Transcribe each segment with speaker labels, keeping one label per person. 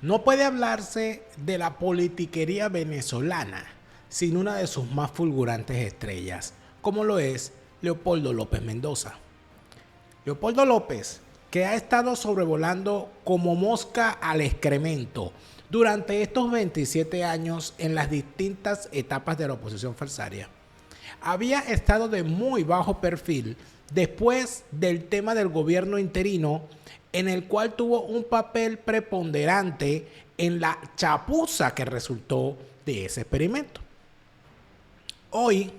Speaker 1: No puede hablarse de la politiquería venezolana sin una de sus más fulgurantes estrellas, como lo es Leopoldo López Mendoza. Leopoldo López, que ha estado sobrevolando como mosca al excremento durante estos 27 años en las distintas etapas de la oposición falsaria, había estado de muy bajo perfil después del tema del gobierno interino, en el cual tuvo un papel preponderante en la chapuza que resultó de ese experimento. Hoy,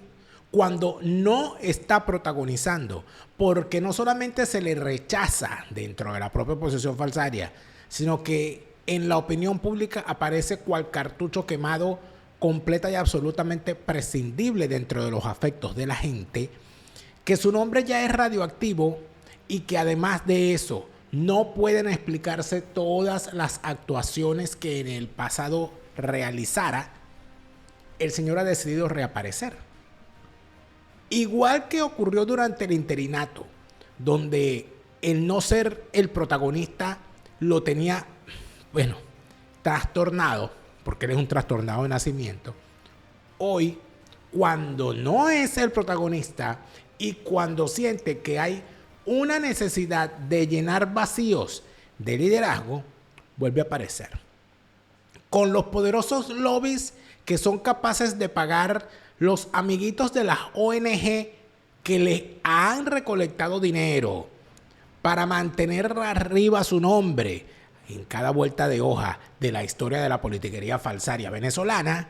Speaker 1: cuando no está protagonizando, porque no solamente se le rechaza dentro de la propia oposición falsaria, sino que en la opinión pública aparece cual cartucho quemado, completa y absolutamente prescindible dentro de los afectos de la gente, que su nombre ya es radioactivo y que además de eso no pueden explicarse todas las actuaciones que en el pasado realizara, el señor ha decidido reaparecer. Igual que ocurrió durante el interinato, donde el no ser el protagonista lo tenía, trastornado, porque él es un trastornado de nacimiento. Hoy, cuando no es el protagonista y cuando siente que hay una necesidad de llenar vacíos de liderazgo, vuelve a aparecer. Con los poderosos lobbies que son capaces de pagar los amiguitos de las ONG que le han recolectado dinero para mantener arriba su nombre en cada vuelta de hoja de la historia de la politiquería falsaria venezolana,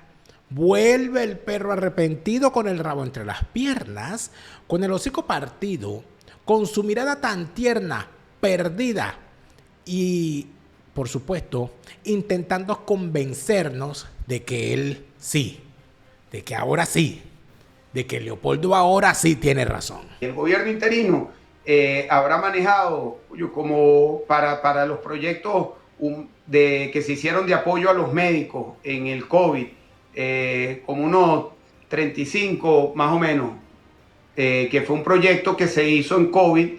Speaker 1: vuelve el perro arrepentido con el rabo entre las piernas, con el hocico partido, con su mirada tan tierna, perdida y, por supuesto, intentando convencernos de que él sí, de que ahora sí, de que Leopoldo ahora sí tiene razón.
Speaker 2: El gobierno interino habrá manejado como para los proyectos que se hicieron de apoyo a los médicos en el COVID, como unos 35 más o menos, que fue un proyecto que se hizo en COVID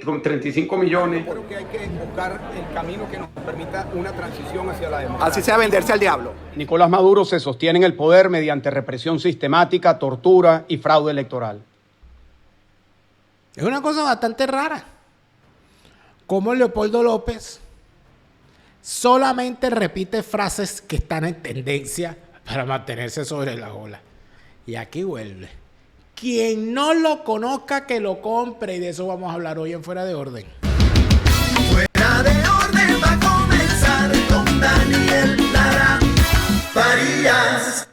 Speaker 2: con 35 millones.
Speaker 3: Yo creo que hay que buscar el camino que nos permita una transición hacia la democracia.
Speaker 4: Así sea venderse al diablo.
Speaker 3: Nicolás Maduro se sostiene en el poder mediante represión sistemática, tortura y fraude electoral.
Speaker 1: Es una cosa bastante rara. Como Leopoldo López solamente repite frases que están en tendencia para mantenerse sobre la ola. Y aquí vuelve. Quien no lo conozca, que lo compre. Y de eso vamos a hablar hoy en Fuera de Orden.
Speaker 5: Fuera de Orden va a comenzar con Daniel Lara Farías.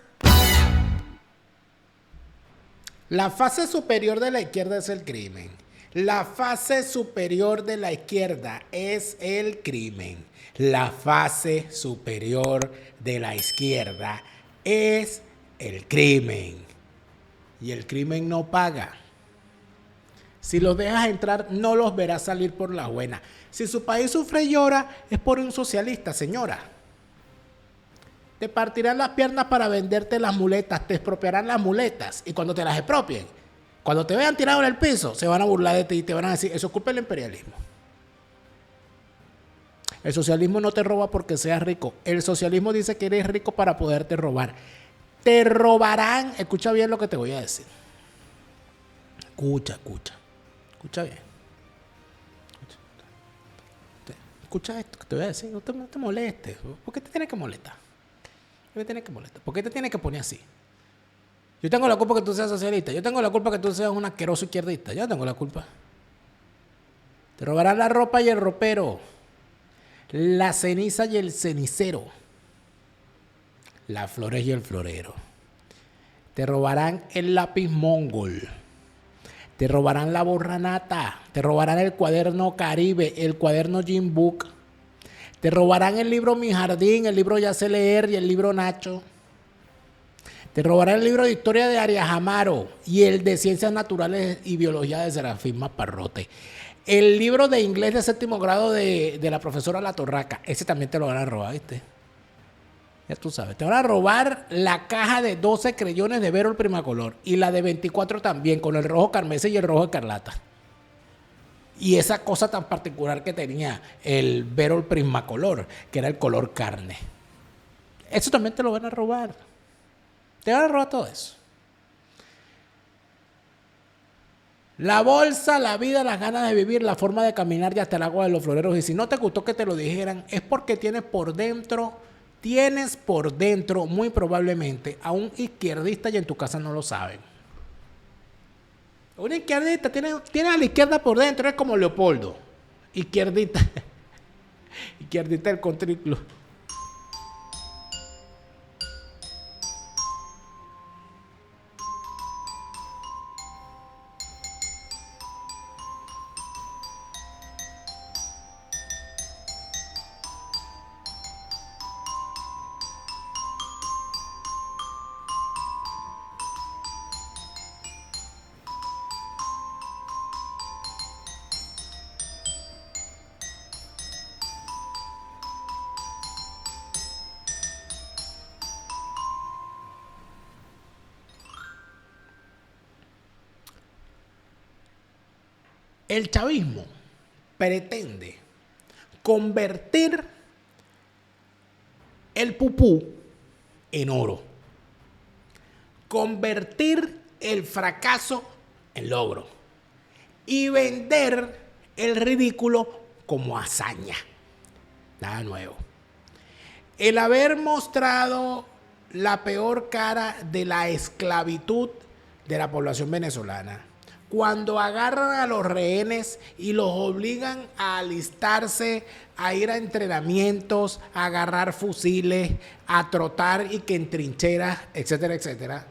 Speaker 1: La fase superior de la izquierda es el crimen. La fase superior de la izquierda es el crimen. La fase superior de la izquierda es el crimen. Y el crimen no paga. Si los dejas entrar, no los verás salir por la buena. Si su país sufre y llora, es por un socialista, señora. Te partirán las piernas para venderte las muletas, te expropiarán las muletas. Y cuando te las expropien, cuando te vean tirado en el piso, se van a burlar de ti y te van a decir, eso es culpa del imperialismo. El socialismo no te roba porque seas rico. El socialismo dice que eres rico para poderte robar. Te robarán. Escucha bien lo que te voy a decir. Escucha bien. Escucha esto que te voy a decir. No te molestes. ¿Por qué te tienes que molestar? ¿Por qué te tienes que poner así? Yo tengo la culpa que tú seas socialista. Yo tengo la culpa que tú seas un asqueroso izquierdista. Yo tengo la culpa. Te robarán la ropa y el ropero. La ceniza y el cenicero. Las flores y el florero. Te robarán el lápiz mongol. Te robarán la borranata. Te robarán el cuaderno Caribe, el cuaderno Jim Book. Te robarán el libro Mi Jardín, el libro Ya sé leer y el libro Nacho. Te robarán el libro de historia de Arias Amaro y el de ciencias naturales y biología de Serafín Maparrote. El libro de inglés de séptimo grado de la profesora La Torraca. Ese también te lo van a robar, ¿viste? Ya tú sabes, te van a robar la caja de 12 creyones de Vero el Primacolor y la de 24 también, con el rojo carmesí y el rojo escarlata. Y esa cosa tan particular que tenía el Vero Prismacolor, que era el color carne. Eso también te lo van a robar. Te van a robar todo eso. La bolsa, la vida, las ganas de vivir, la forma de caminar y hasta el agua de los floreros. Y si no te gustó que te lo dijeran, es porque tienes por dentro, muy probablemente, a un izquierdista y en tu casa no lo saben. Un izquierdista tiene a la izquierda por dentro, es como Leopoldo. Izquierdita. Izquierdita del Country Club. El chavismo pretende convertir el pupú en oro, convertir el fracaso en logro y vender el ridículo como hazaña. Nada nuevo. El haber mostrado la peor cara de la esclavitud de la población venezolana, cuando agarran a los rehenes y los obligan a alistarse, a ir a entrenamientos, a agarrar fusiles, a trotar y que en trincheras, etcétera, etcétera,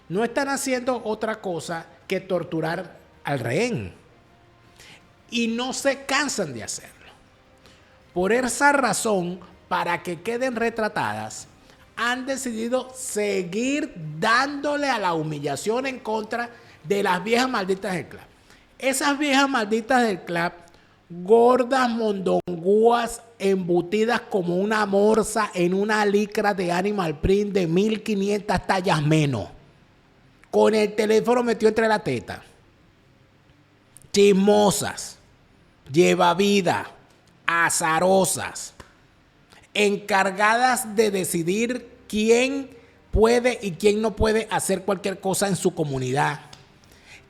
Speaker 1: no están haciendo otra cosa que torturar al rehén. Y no se cansan de hacerlo. Por esa razón, para que queden retratadas, han decidido seguir dándole a la humillación en contra de las viejas malditas del club. Esas viejas malditas del club, gordas, mondongúas, embutidas como una morsa en una licra de Animal Print de 1500 tallas menos, con el teléfono metido entre la teta, chismosas, llevavidas, azarosas, encargadas de decidir quién puede y quién no puede hacer cualquier cosa en su comunidad,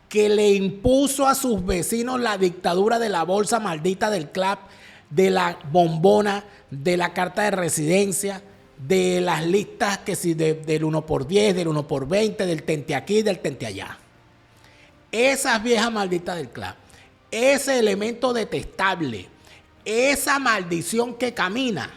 Speaker 1: que le impuso a sus vecinos la dictadura de la bolsa maldita del club, de la bombona, de la carta de residencia, de las listas que si del 1x10, del 1x20, del tente aquí, del tente allá. Esas viejas malditas del club, ese elemento detestable, esa maldición que camina,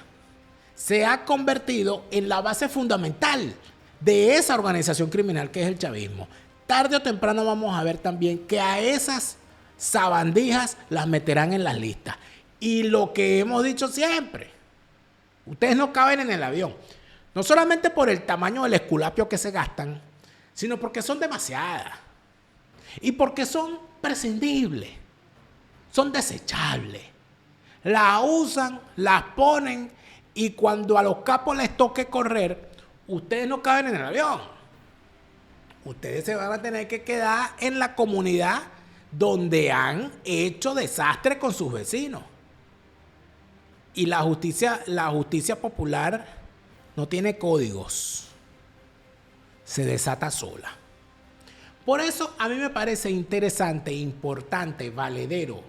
Speaker 1: se ha convertido en la base fundamental de esa organización criminal que es el chavismo. Tarde o temprano vamos a ver también que a esas sabandijas las meterán en las listas. Y lo que hemos dicho siempre, ustedes no caben en el avión. No solamente por el tamaño del esculapio que se gastan, sino porque son demasiadas. Y porque son prescindibles, son desechables. Las usan, las ponen y cuando a los capos les toque correr, ustedes no caben en el avión. Ustedes se van a tener que quedar en la comunidad donde han hecho desastre con sus vecinos. Y la justicia popular no tiene códigos. Se desata sola. Por eso a mí me parece interesante, importante, valedero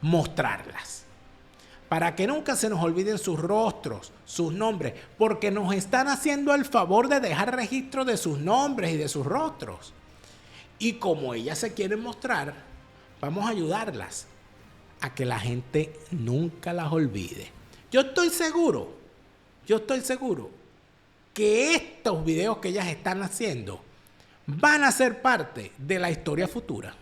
Speaker 1: mostrarlas. Para que nunca se nos olviden sus rostros, sus nombres, porque nos están haciendo el favor de dejar registro de sus nombres y de sus rostros. Y como ellas se quieren mostrar, vamos a ayudarlas a que la gente nunca las olvide. Yo estoy seguro que estos videos que ellas están haciendo van a ser parte de la historia futura.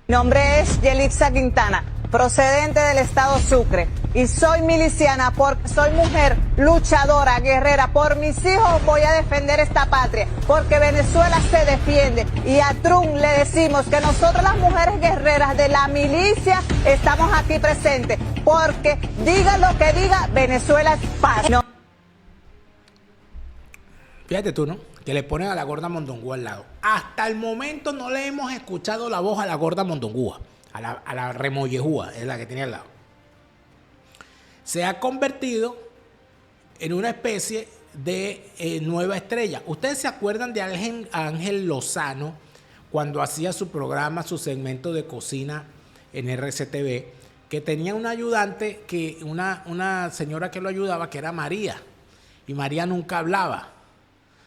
Speaker 4: Mi nombre es Yelixa Quintana, procedente del estado Sucre, y soy miliciana porque soy mujer, luchadora, guerrera. Por mis hijos voy a defender esta patria, porque Venezuela se defiende. Y a Trump le decimos que nosotros las mujeres guerreras de la milicia estamos aquí presentes, porque diga lo que diga, Venezuela es paz. No.
Speaker 1: Fíjate tú, ¿no? que le ponen a la gorda Mondongúa al lado. Hasta el momento no le hemos escuchado la voz a la gorda Mondongúa, a la Remollejúa, es la que tiene al lado. Se ha convertido en una especie de nueva estrella. ¿Ustedes se acuerdan de Ángel Lozano cuando hacía su programa, su segmento de cocina en RCTV, que tenía un ayudante, una señora que lo ayudaba, que era María, y María nunca hablaba,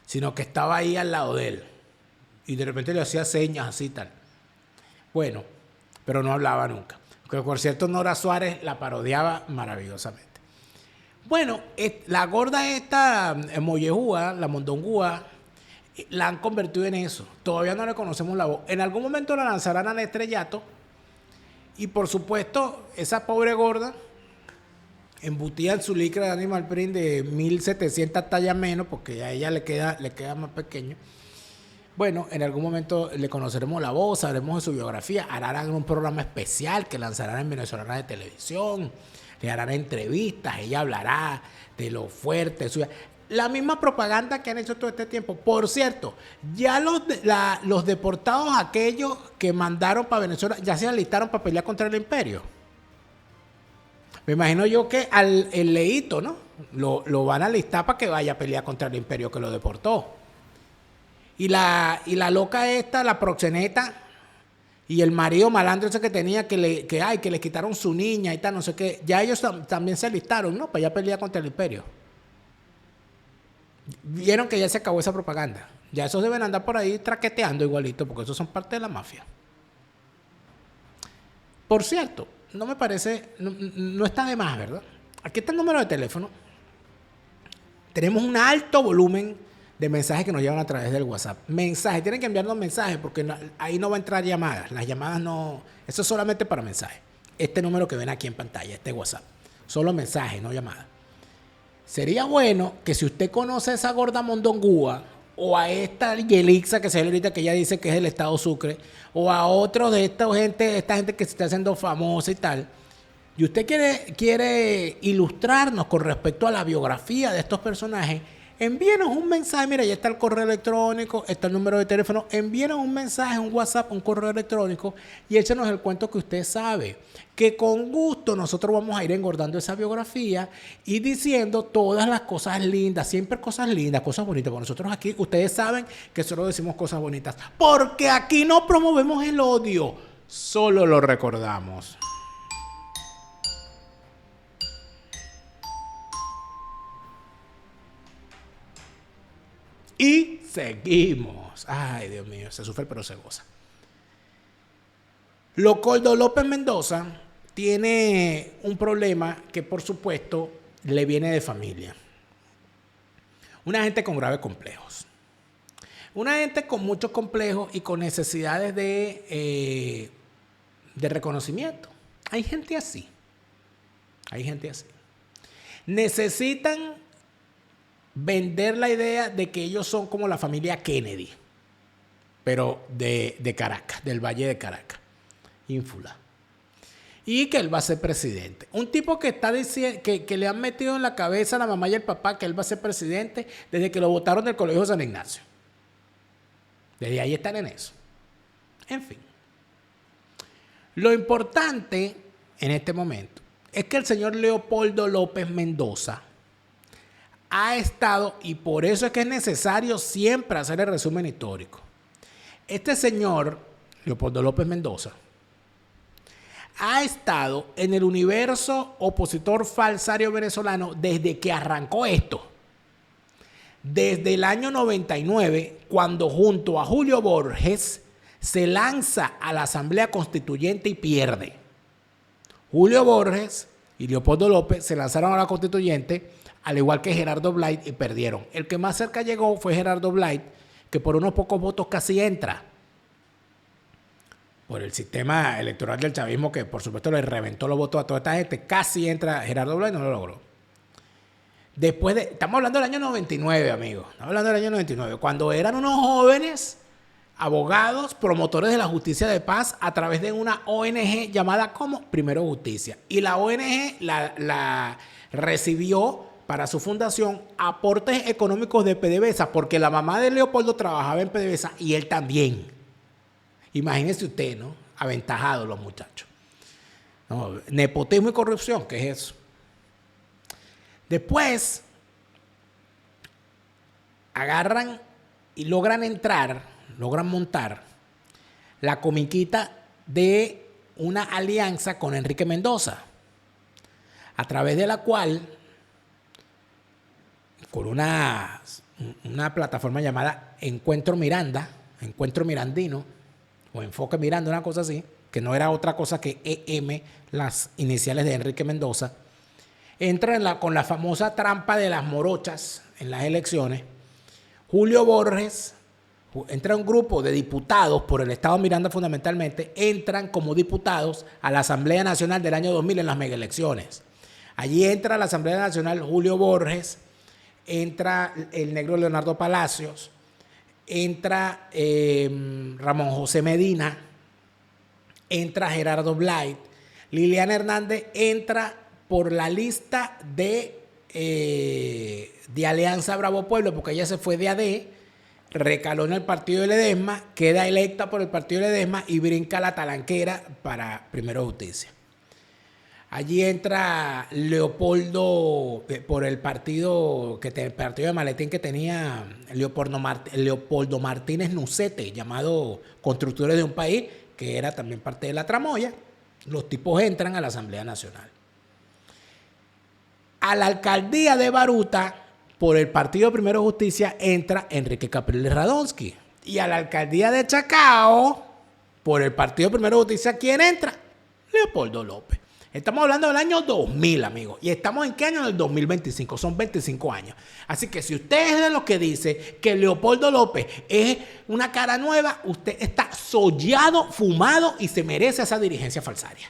Speaker 1: sino que estaba ahí al lado de él, y de repente le hacía señas así tal? Bueno, pero no hablaba nunca. Que por cierto, Nora Suárez la parodiaba maravillosamente. Bueno, la gorda esta Mollejúa, la Mondongúa, la han convertido en eso. Todavía no le conocemos la voz. En algún momento la lanzarán al estrellato. Y por supuesto, esa pobre gorda, embutida en su licra de animal print de 1700 tallas menos, porque a ella le queda más pequeño. Bueno, en algún momento le conoceremos la voz, sabremos de su biografía, harán un programa especial que lanzarán en Venezolana de Televisión, le harán entrevistas, ella hablará de lo fuerte suya. La misma propaganda que han hecho todo este tiempo. Por cierto, ya los deportados, aquellos que mandaron para Venezuela, ya se alistaron para pelear contra el imperio. Me imagino yo que el Leito, ¿no? Lo van a alistar para que vaya a pelear contra el imperio que lo deportó. Y la loca esta, la proxeneta, y el marido malandro ese que tenía, que le quitaron su niña y tal, no sé qué. Ya ellos también se alistaron, ¿no? Para ya pelear contra el imperio. Vieron que ya se acabó esa propaganda. Ya esos deben andar por ahí traqueteando igualito, porque esos son parte de la mafia. Por cierto, no me parece, no está de más, ¿verdad? Aquí está el número de teléfono. Tenemos un alto volumen de mensajes que nos llevan a través del WhatsApp. Mensajes, tienen que enviarnos mensajes porque ahí no va a entrar llamadas. Las llamadas no, eso es solamente para mensajes. Este número que ven aquí en pantalla, este WhatsApp. Solo mensajes, no llamadas. Sería bueno que si usted conoce a esa gorda Mondongúa, o a esta Yelixa que se ve ahorita, que ella dice que es del estado Sucre, o a otro de esta gente que se está haciendo famosa y tal, y usted quiere ilustrarnos con respecto a la biografía de estos personajes, envíenos un mensaje. Mira, ya está el correo electrónico, está el número de teléfono. Envíenos un mensaje, un WhatsApp, un correo electrónico y échenos el cuento que usted sabe. Que con gusto nosotros vamos a ir engordando esa biografía y diciendo todas las cosas lindas, siempre cosas lindas, cosas bonitas. Porque nosotros aquí, ustedes saben que solo decimos cosas bonitas. Porque aquí no promovemos el odio, solo lo recordamos. Y seguimos. Ay, Dios mío, se sufre pero se goza. Leopoldo López Mendoza tiene un problema que, por supuesto, le viene de familia. Una gente con graves complejos. Una gente con muchos complejos y con necesidades de reconocimiento. Hay gente así. Hay gente así. Necesitan vender la idea de que ellos son como la familia Kennedy, pero de Caracas, del Valle de Caracas, ínfula. Y que él va a ser presidente. Un tipo que está diciendo que le han metido en la cabeza a la mamá y el papá que él va a ser presidente desde que lo votaron del Colegio San Ignacio. Desde ahí están en eso. En fin. Lo importante en este momento es que el señor Leopoldo López Mendoza ha estado, y por eso es que es necesario siempre hacer el resumen histórico. Este señor, Leopoldo López Mendoza, ha estado en el universo opositor falsario venezolano desde que arrancó esto. Desde el año 99, cuando junto a Julio Borges se lanza a la Asamblea Constituyente y pierde. Julio Borges y Leopoldo López se lanzaron a la Constituyente, al igual que Gerardo Blight, y perdieron. El que más cerca llegó fue Gerardo Blight, que por unos pocos votos casi entra. Por el sistema electoral del chavismo, que por supuesto le reventó los votos a toda esta gente, casi entra Gerardo Blight, no lo logró. Estamos hablando del año 99, amigos. Estamos hablando del año 99, cuando eran unos jóvenes abogados, promotores de la justicia de paz a través de una ONG llamada como Primero Justicia. Y la ONG la recibió para su fundación aportes económicos de PDVSA, porque la mamá de Leopoldo trabajaba en PDVSA y él también. Imagínese usted, ¿no? Aventajados los muchachos. No, nepotismo y corrupción, ¿qué es eso? Después agarran y logran montar la comiquita de una alianza con Enrique Mendoza, a través de la cual, con una plataforma llamada Encuentro Miranda, Encuentro Mirandino, o Enfoque Miranda, una cosa así, que no era otra cosa que EM, las iniciales de Enrique Mendoza, entra con la famosa trampa de las morochas en las elecciones. Julio Borges, entra un grupo de diputados por el Estado Miranda fundamentalmente, entran como diputados a la Asamblea Nacional del año 2000 en las megaelecciones. Allí entra a la Asamblea Nacional Julio Borges, entra el negro Leonardo Palacios, entra Ramón José Medina, entra Gerardo Blight, Liliana Hernández entra por la lista de Alianza Bravo Pueblo, porque ella se fue de AD, recaló en el partido de Ledesma, queda electa por el partido de Ledesma y brinca la talanquera para Primero Justicia. Allí entra Leopoldo por el partido de Maletín que tenía Leopoldo Martínez Nucete, llamado Constructores de un País, que era también parte de la tramoya. Los tipos entran a la Asamblea Nacional. A la alcaldía de Baruta, por el partido Primero Justicia, entra Enrique Capriles Radonsky. Y a la alcaldía de Chacao, por el partido Primero Justicia, ¿quién entra? Leopoldo López. Estamos hablando del año 2000, amigos. ¿Y estamos en qué año? En el 2025. Son 25 años. Así que si usted es de los que dice que Leopoldo López es una cara nueva, usted está sollado, fumado y se merece esa dirigencia falsaria.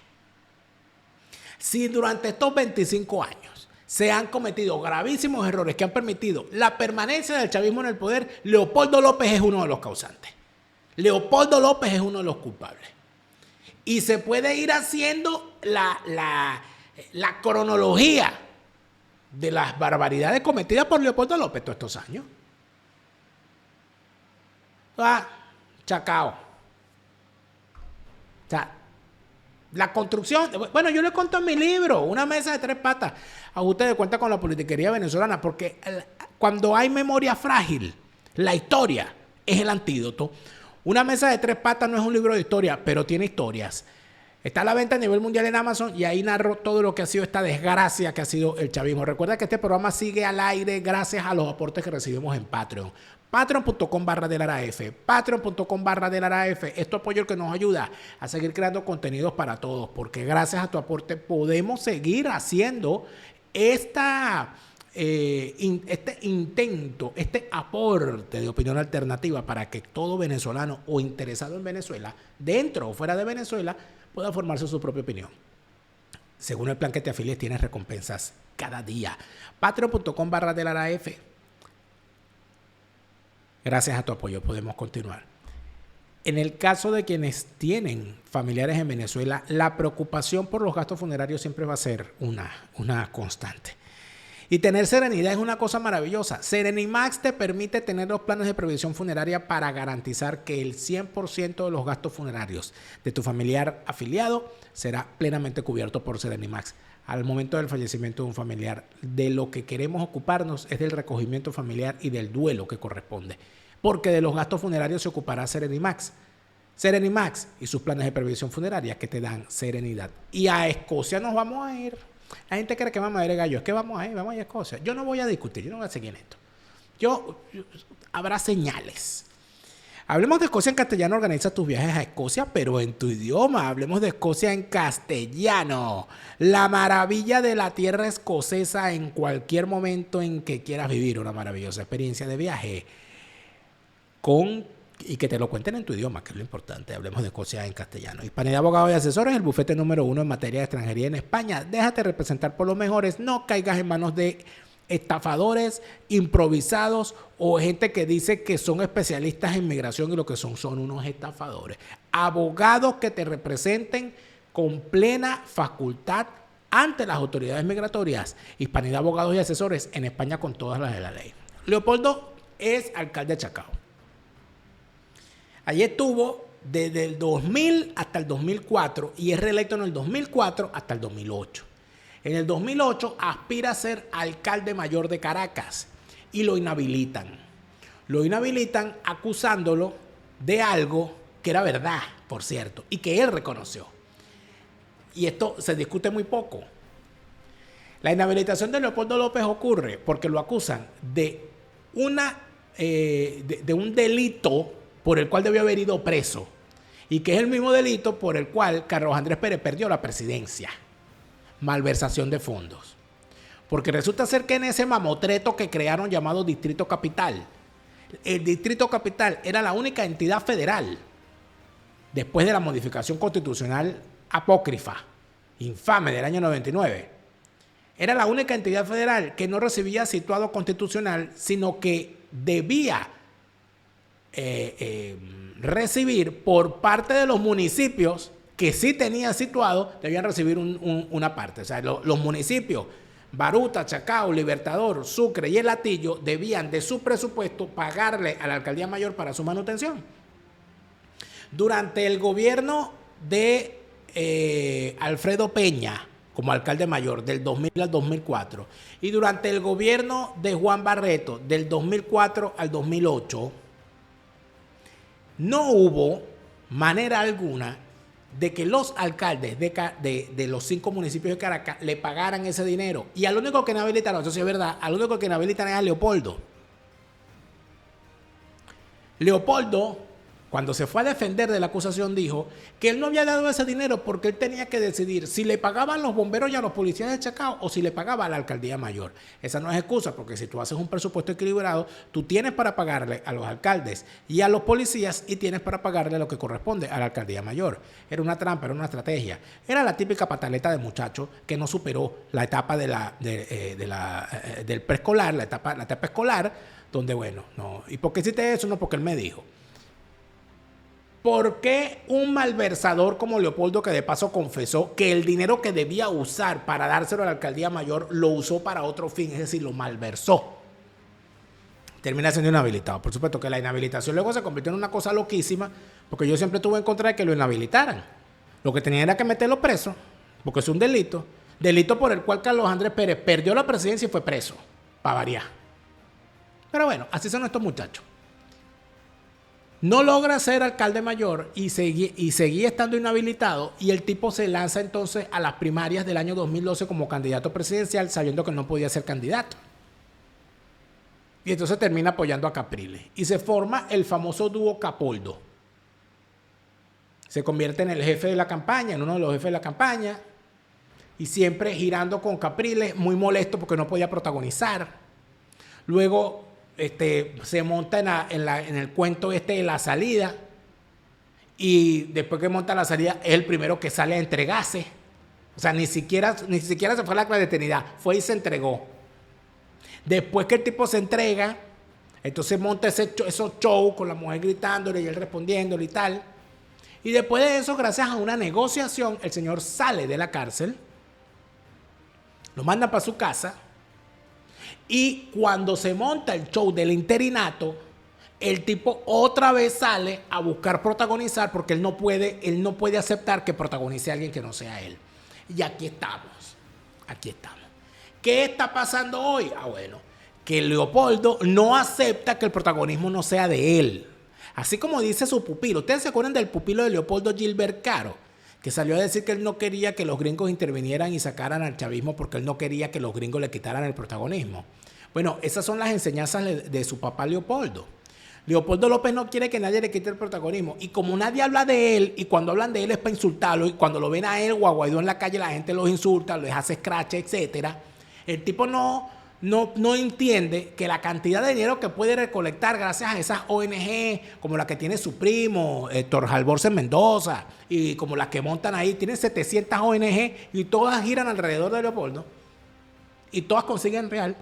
Speaker 1: Si durante estos 25 años se han cometido gravísimos errores que han permitido la permanencia del chavismo en el poder, Leopoldo López es uno de los causantes. Leopoldo López es uno de los culpables. Y se puede ir haciendo la cronología de las barbaridades cometidas por Leopoldo López todos estos años. Chacao. O sea, la construcción, bueno, yo le conto en mi libro, Una mesa de tres patas, ajuste de cuenta con la politiquería venezolana, porque cuando hay memoria frágil, la historia es el antídoto. Una mesa de tres patas no es un libro de historia, pero tiene historias. Está a la venta a nivel mundial en Amazon y ahí narro todo lo que ha sido esta desgracia que ha sido el chavismo. Recuerda que este programa sigue al aire gracias a los aportes que recibimos en Patreon. Patreon.com/DelaraF. Patreon.com/DelaraF. Es tu apoyo el que nos ayuda a seguir creando contenidos para todos, porque gracias a tu aporte podemos seguir haciendo este intento, este aporte de opinión alternativa para que todo venezolano o interesado en Venezuela, dentro o fuera de Venezuela, pueda formarse su propia opinión. Según el plan que te afilies, tienes recompensas cada día. Patreon.com/DelaraF. Gracias a tu apoyo podemos continuar. En el caso de quienes tienen familiares en Venezuela, la preocupación por los gastos funerarios siempre va a ser una constante. Y tener Serenidad es una cosa maravillosa. Serenimax te permite tener los planes de previsión funeraria para garantizar que el 100% de los gastos funerarios de tu familiar afiliado será plenamente cubierto por Serenimax. Al momento del fallecimiento de un familiar, de lo que queremos ocuparnos es del recogimiento familiar y del duelo que corresponde. Porque de los gastos funerarios se ocupará Serenimax. Serenimax y sus planes de previsión funeraria que te dan serenidad. Y a Escocia nos vamos a ir. La gente cree que vamos a ir a gallo. Es que vamos a ir a Escocia. Yo no voy a discutir, yo no voy a seguir en esto. Habrá señales. Hablemos de Escocia en castellano, organiza tus viajes a Escocia, pero en tu idioma. Hablemos de Escocia en castellano. La maravilla de la tierra escocesa en cualquier momento en que quieras vivir una maravillosa experiencia de viaje. Y que te lo cuenten en tu idioma, que es lo importante. Hablemos de Escocia en castellano. Hispanidad, Abogados y Asesores, el bufete número 1 en materia de extranjería en España. Déjate representar por los mejores. No caigas en manos de estafadores improvisados o gente que dice que son especialistas en migración y lo que son unos estafadores. Abogados que te representen con plena facultad ante las autoridades migratorias, Hispanidad, abogados y asesores en España con todas las de la ley. Leopoldo es alcalde de Chacao. Allí estuvo desde el 2000 hasta el 2004 y es reelecto en el 2004 hasta el 2008. En el 2008 aspira a ser alcalde mayor de Caracas y lo inhabilitan. Lo inhabilitan acusándolo de algo que era verdad, por cierto, y que él reconoció. Y esto se discute muy poco. La inhabilitación de Leopoldo López ocurre porque lo acusan de un delito por el cual debió haber ido preso y que es el mismo delito por el cual Carlos Andrés Pérez perdió la presidencia. Malversación de fondos. Porque resulta ser que en ese mamotreto que crearon llamado Distrito Capital, el Distrito Capital era la única entidad federal después de la modificación constitucional apócrifa, infame del año 99. Era la única entidad federal que no recibía situado constitucional, sino que debía recibir por parte de los municipios que sí tenían situado, debían recibir una parte. O sea, los municipios, Baruta, Chacao, Libertador, Sucre y El Hatillo, debían de su presupuesto pagarle a la alcaldía mayor para su manutención. Durante el gobierno de Alfredo Peña, como alcalde mayor, del 2000 al 2004, y durante el gobierno de Juan Barreto, del 2004 al 2008, no hubo manera alguna de que los alcaldes de los 5 municipios de Caracas le pagaran ese dinero. Y al único que inhabilitaron, eso sí es verdad, al único que inhabilitan es a Leopoldo. Leopoldo, cuando se fue a defender de la acusación, dijo que él no había dado ese dinero porque él tenía que decidir si le pagaban los bomberos y a los policías de Chacao o si le pagaba a la alcaldía mayor. Esa no es excusa, porque si tú haces un presupuesto equilibrado, tú tienes para pagarle a los alcaldes y a los policías y tienes para pagarle lo que corresponde a la alcaldía mayor. Era una trampa, era una estrategia. Era la típica pataleta de muchacho que no superó la etapa del preescolar, la etapa escolar, donde bueno, no. ¿Y por qué hiciste eso? No, porque él me dijo. ¿Por qué un malversador como Leopoldo, que de paso confesó que el dinero que debía usar para dárselo a la alcaldía mayor lo usó para otro fin, es decir, lo malversó, termina siendo inhabilitado? Por supuesto que la inhabilitación luego se convirtió en una cosa loquísima, porque yo siempre estuve en contra de que lo inhabilitaran. Lo que tenían era que meterlo preso, porque es un delito por el cual Carlos Andrés Pérez perdió la presidencia y fue preso, para variar. Pero bueno, así son estos muchachos. No logra ser alcalde mayor y seguía estando inhabilitado, y el tipo se lanza entonces a las primarias del año 2012 como candidato presidencial, sabiendo que no podía ser candidato. Y entonces termina apoyando a Capriles y se forma el famoso dúo Capoldo. Se convierte en el jefe de la campaña, en uno de los jefes de la campaña, y siempre girando con Capriles, muy molesto porque no podía protagonizar. Luego se monta en el cuento de la salida, y después que monta la salida es el primero que sale a entregarse. O sea, ni siquiera se fue a la clandestinidad, fue y se entregó. Después que el tipo se entrega, entonces monta esos shows con la mujer gritándole y él respondiéndole y tal. Y después de eso, gracias a una negociación, el señor sale de la cárcel, lo mandan para su casa. Y cuando se monta el show del interinato, el tipo otra vez sale a buscar protagonizar, porque él no puede aceptar que protagonice a alguien que no sea él. Y aquí estamos. ¿Qué está pasando hoy? Bueno, que Leopoldo no acepta que el protagonismo no sea de él. Así como dice su pupilo. ¿Ustedes se acuerdan del pupilo de Leopoldo, Gilbert Caro? Que salió a decir que él no quería que los gringos intervinieran y sacaran al chavismo porque él no quería que los gringos le quitaran el protagonismo. Bueno, esas son las enseñanzas de su papá Leopoldo. Leopoldo López no quiere que nadie le quite el protagonismo. Y como nadie habla de él, y cuando hablan de él es para insultarlo, y cuando lo ven a él o a Guaidó en la calle, la gente los insulta, les hace scratch, etc. El tipo no entiende que la cantidad de dinero que puede recolectar gracias a esas ONG, como la que tiene su primo, Torrijos Borges Mendoza, y como las que montan ahí, tienen 700 ONG y todas giran alrededor de Leopoldo, y todas consiguen real,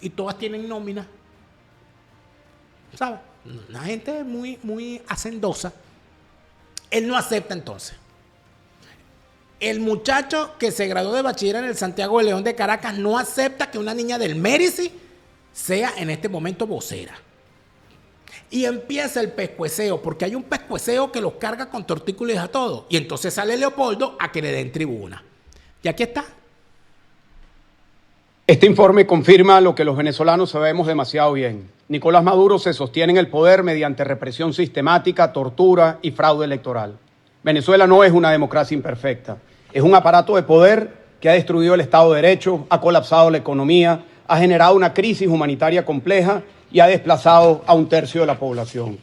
Speaker 1: y todas tienen nómina, ¿sabes? Una gente muy, muy hacendosa. Él no acepta entonces. El muchacho que se graduó de bachiller en el Santiago de León de Caracas no acepta que una niña del Mérici sea en este momento vocera. Y empieza el pescueceo, porque hay un pescueceo que los carga con tortícolis a todos. Y entonces sale Leopoldo a que le den tribuna. Y aquí está.
Speaker 3: Este informe confirma lo que los venezolanos sabemos demasiado bien. Nicolás Maduro se sostiene en el poder mediante represión sistemática, tortura y fraude electoral. Venezuela no es una democracia imperfecta. Es un aparato de poder que ha destruido el Estado de Derecho, ha colapsado la economía, ha generado una crisis humanitaria compleja y ha desplazado a 1/3 de la población.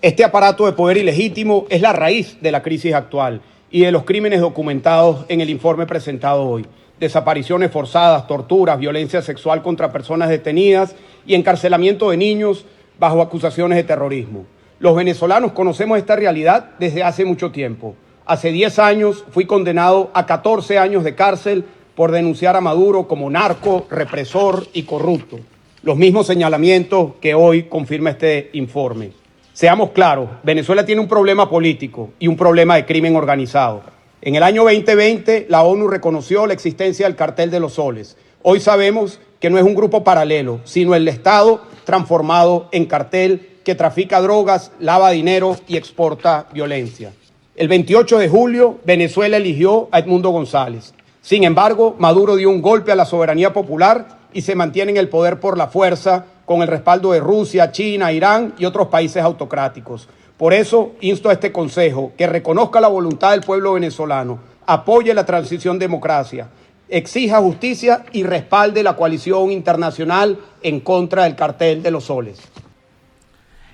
Speaker 3: Este aparato de poder ilegítimo es la raíz de la crisis actual y de los crímenes documentados en el informe presentado hoy. Desapariciones forzadas, torturas, violencia sexual contra personas detenidas y encarcelamiento de niños bajo acusaciones de terrorismo. Los venezolanos conocemos esta realidad desde hace mucho tiempo. Hace 10 años fui condenado a 14 años de cárcel por denunciar a Maduro como narco, represor y corrupto. Los mismos señalamientos que hoy confirma este informe. Seamos claros, Venezuela tiene un problema político y un problema de crimen organizado. En el año 2020, la ONU reconoció la existencia del Cartel de los Soles. Hoy sabemos que no es un grupo paralelo, sino el Estado transformado en cartel que trafica drogas, lava dinero y exporta violencia. El 28 de julio, Venezuela eligió a Edmundo González. Sin embargo, Maduro dio un golpe a la soberanía popular y se mantiene en el poder por la fuerza, con el respaldo de Rusia, China, Irán y otros países autocráticos. Por eso, insto a este Consejo que reconozca la voluntad del pueblo venezolano, apoye la transición democracia, exija justicia y respalde la coalición internacional en contra del Cartel de los Soles.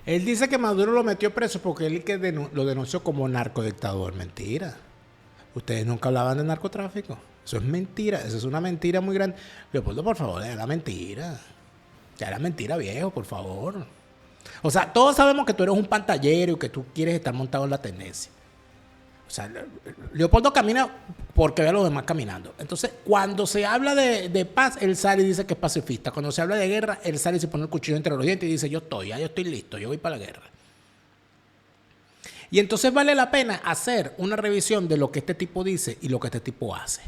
Speaker 1: Él dice que Maduro lo metió preso porque él que lo denunció como narcodictador. Mentira. Ustedes nunca hablaban de narcotráfico. Eso es mentira. Eso es una mentira muy grande. Leopoldo, por favor, era mentira. Ya era mentira, viejo, por favor. O sea, todos sabemos que tú eres un pantallero y que tú quieres estar montado en la tendencia. O sea, Leopoldo camina porque ve a los demás caminando. Entonces, cuando se habla de paz, él sale y dice que es pacifista. Cuando se habla de guerra, él sale y se pone el cuchillo entre los dientes y dice, yo estoy listo, yo voy para la guerra. Y entonces vale la pena hacer una revisión de lo que este tipo dice y lo que este tipo hace.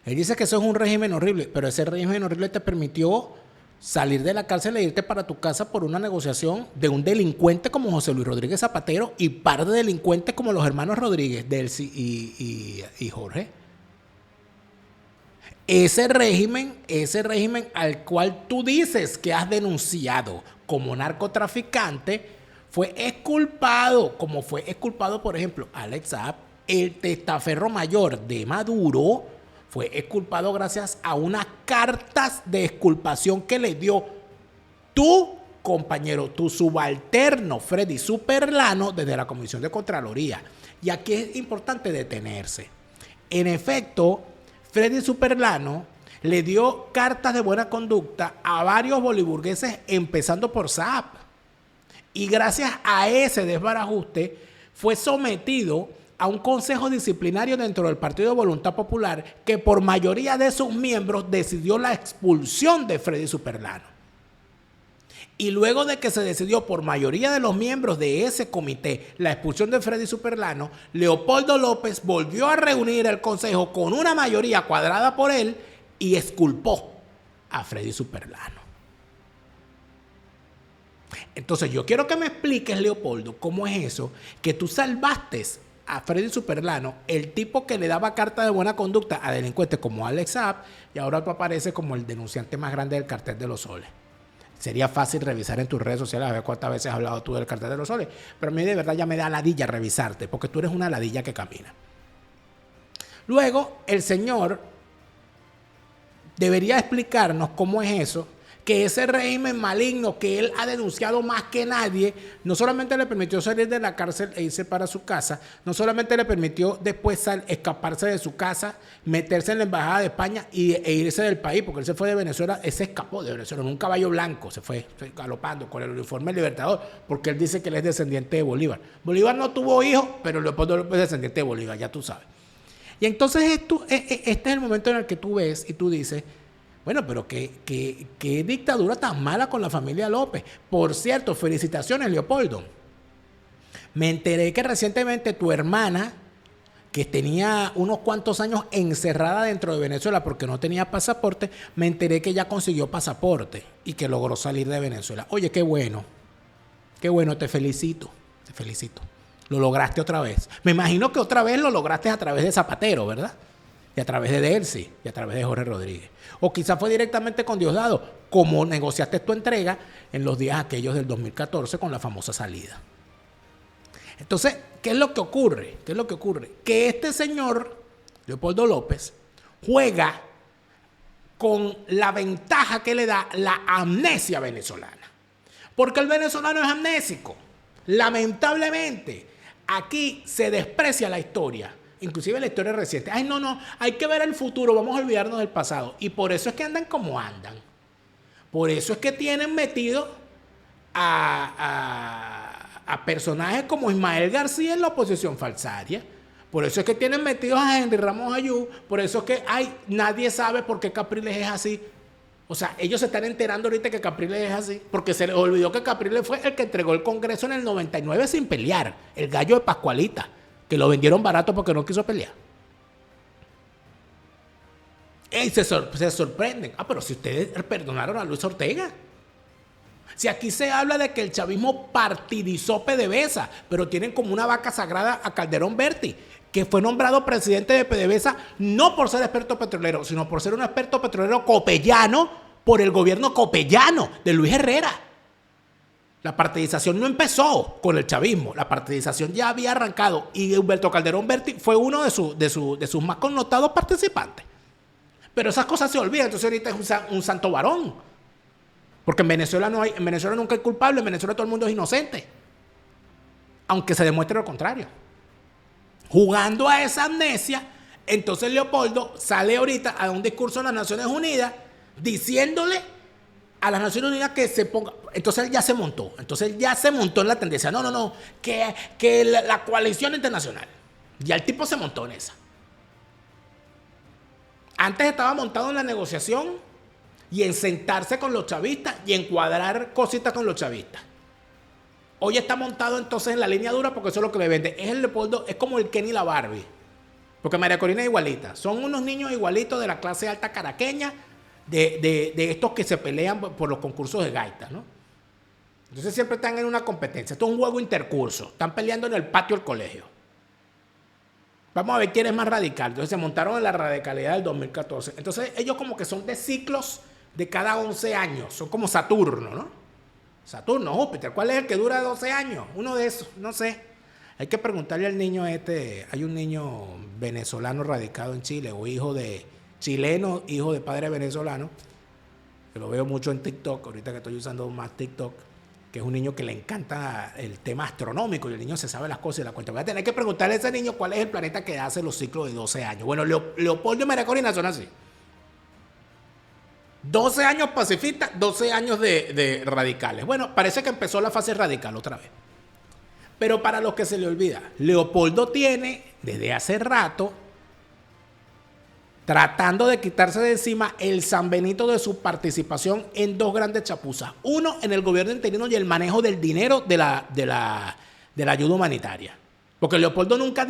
Speaker 1: Él dice que eso es un régimen horrible, pero ese régimen horrible te permitió salir de la cárcel e irte para tu casa por una negociación de un delincuente como José Luis Rodríguez Zapatero y par de delincuentes como los hermanos Rodríguez, Delcy y Jorge. Ese régimen al cual tú dices que has denunciado como narcotraficante fue exculpado, como fue exculpado, por ejemplo, Alex Saab, el testaferro mayor de Maduro. Fue exculpado gracias a unas cartas de exculpación que le dio tu compañero, tu subalterno, Freddy Superlano, desde la Comisión de Contraloría. Y aquí es importante detenerse. En efecto, Freddy Superlano le dio cartas de buena conducta a varios boliburgueses, empezando por Saab. Y gracias a ese desbarajuste fue sometido a un consejo disciplinario dentro del Partido de Voluntad Popular que por mayoría de sus miembros decidió la expulsión de Freddy Superlano. Y luego de que se decidió por mayoría de los miembros de ese comité la expulsión de Freddy Superlano, Leopoldo López volvió a reunir el consejo con una mayoría cuadrada por él y exculpó a Freddy Superlano. Entonces yo quiero que me expliques, Leopoldo, cómo es eso que tú salvaste a Freddy Superlano, el tipo que le daba carta de buena conducta a delincuentes como Alex Saab, y ahora tú apareces como el denunciante más grande del Cartel de los Soles. Sería fácil revisar en tus redes sociales a ver cuántas veces has hablado tú del Cartel de los Soles, pero a mí de verdad ya me da ladilla revisarte, porque tú eres una ladilla que camina. Luego, el señor debería explicarnos cómo es eso, que ese régimen maligno que él ha denunciado más que nadie, no solamente le permitió salir de la cárcel e irse para su casa, no solamente le permitió después escaparse de su casa, meterse en la embajada de España e irse del país, porque él se fue de Venezuela, él se escapó de Venezuela en un caballo blanco, se fue galopando con el uniforme Libertador, porque él dice que él es descendiente de Bolívar. Bolívar no tuvo hijos, pero Leopoldo López es descendiente de Bolívar, ya tú sabes. Y entonces este es el momento en el que tú ves y tú dices, bueno, pero qué dictadura tan mala con la familia López. Por cierto, felicitaciones, Leopoldo. Me enteré que recientemente tu hermana que tenía unos cuantos años encerrada dentro de Venezuela porque no tenía pasaporte, me enteré que ya consiguió pasaporte y que logró salir de Venezuela. Oye, qué bueno, te felicito, te felicito. Lo lograste otra vez. Me imagino que otra vez lo lograste a través de Zapatero, ¿verdad? Y a través de Delcy, y a través de Jorge Rodríguez. O quizás fue directamente con Diosdado, como negociaste tu entrega en los días aquellos del 2014 con la famosa salida. Entonces, ¿qué es lo que ocurre? Que este señor, Leopoldo López, juega con la ventaja que le da la amnesia venezolana. Porque el venezolano es amnésico. Lamentablemente, aquí se desprecia la historia. Inclusive la historia reciente. Ay, no, hay que ver el futuro, vamos a olvidarnos del pasado. Y por eso es que andan como andan. Por eso es que tienen metido a personajes como Ismael García en la oposición falsaria. Por eso es que tienen metidos a Henry Ramos Ayú. Por eso es que nadie sabe por qué Capriles es así. O sea, ellos se están enterando ahorita que Capriles es así, porque se les olvidó que Capriles fue el que entregó el Congreso en el 99 sin pelear. El gallo de Pascualita, que lo vendieron barato porque no quiso pelear. Y se sorprenden. Pero si ustedes perdonaron a Luis Ortega. Si aquí se habla de que el chavismo partidizó PDVSA, pero tienen como una vaca sagrada a Calderón Berti, que fue nombrado presidente de PDVSA no por ser experto petrolero, sino por ser un experto petrolero copellano por el gobierno copellano de Luis Herrera. La partidización no empezó con el chavismo, la partidización ya había arrancado y Humberto Calderón Berti fue uno de sus más connotados participantes. Pero esas cosas se olvidan, entonces ahorita es un santo varón. Porque en Venezuela nunca hay culpable, en Venezuela todo el mundo es inocente. Aunque se demuestre lo contrario. Jugando a esa amnesia, entonces Leopoldo sale ahorita a un discurso en las Naciones Unidas diciéndole a las Naciones Unidas que se ponga. Entonces él ya se montó. En la tendencia. No, que la coalición internacional. Ya el tipo se montó en esa. Antes estaba montado en la negociación y en sentarse con los chavistas y en cuadrar cositas con los chavistas. Hoy está montado entonces en la línea dura porque eso es lo que le vende. Es el Leopoldo, es como el Ken y la Barbie. Porque María Corina es igualita. Son unos niños igualitos de la clase alta caraqueña, de estos que se pelean por los concursos de gaitas, ¿no? Entonces siempre están en una competencia. Esto es un juego intercurso. Están peleando en el patio del colegio. Vamos a ver quién es más radical. Entonces se montaron en la radicalidad del 2014. Entonces ellos como que son de ciclos de cada 11 años. Son como Saturno, ¿no? Saturno, Júpiter. ¿Cuál es el que dura 12 años? Uno de esos, no sé. Hay que preguntarle al niño hay un niño venezolano radicado en Chile, o hijo de chileno, hijo de padre venezolano, que lo veo mucho en TikTok, ahorita que estoy usando más TikTok, que es un niño que le encanta el tema astronómico y el niño se sabe las cosas y la cuenta. Voy a tener que preguntarle a ese niño cuál es el planeta que hace los ciclos de 12 años. Bueno, Leopoldo y María Corina son así. 12 años pacifistas, 12 años de radicales. Bueno, parece que empezó la fase radical otra vez. Pero para los que se le olvida, Leopoldo tiene desde hace rato tratando de quitarse de encima el sanbenito de su participación en dos grandes chapuzas. Uno, en el gobierno interino y el manejo del dinero de la ayuda humanitaria. Porque Leopoldo nunca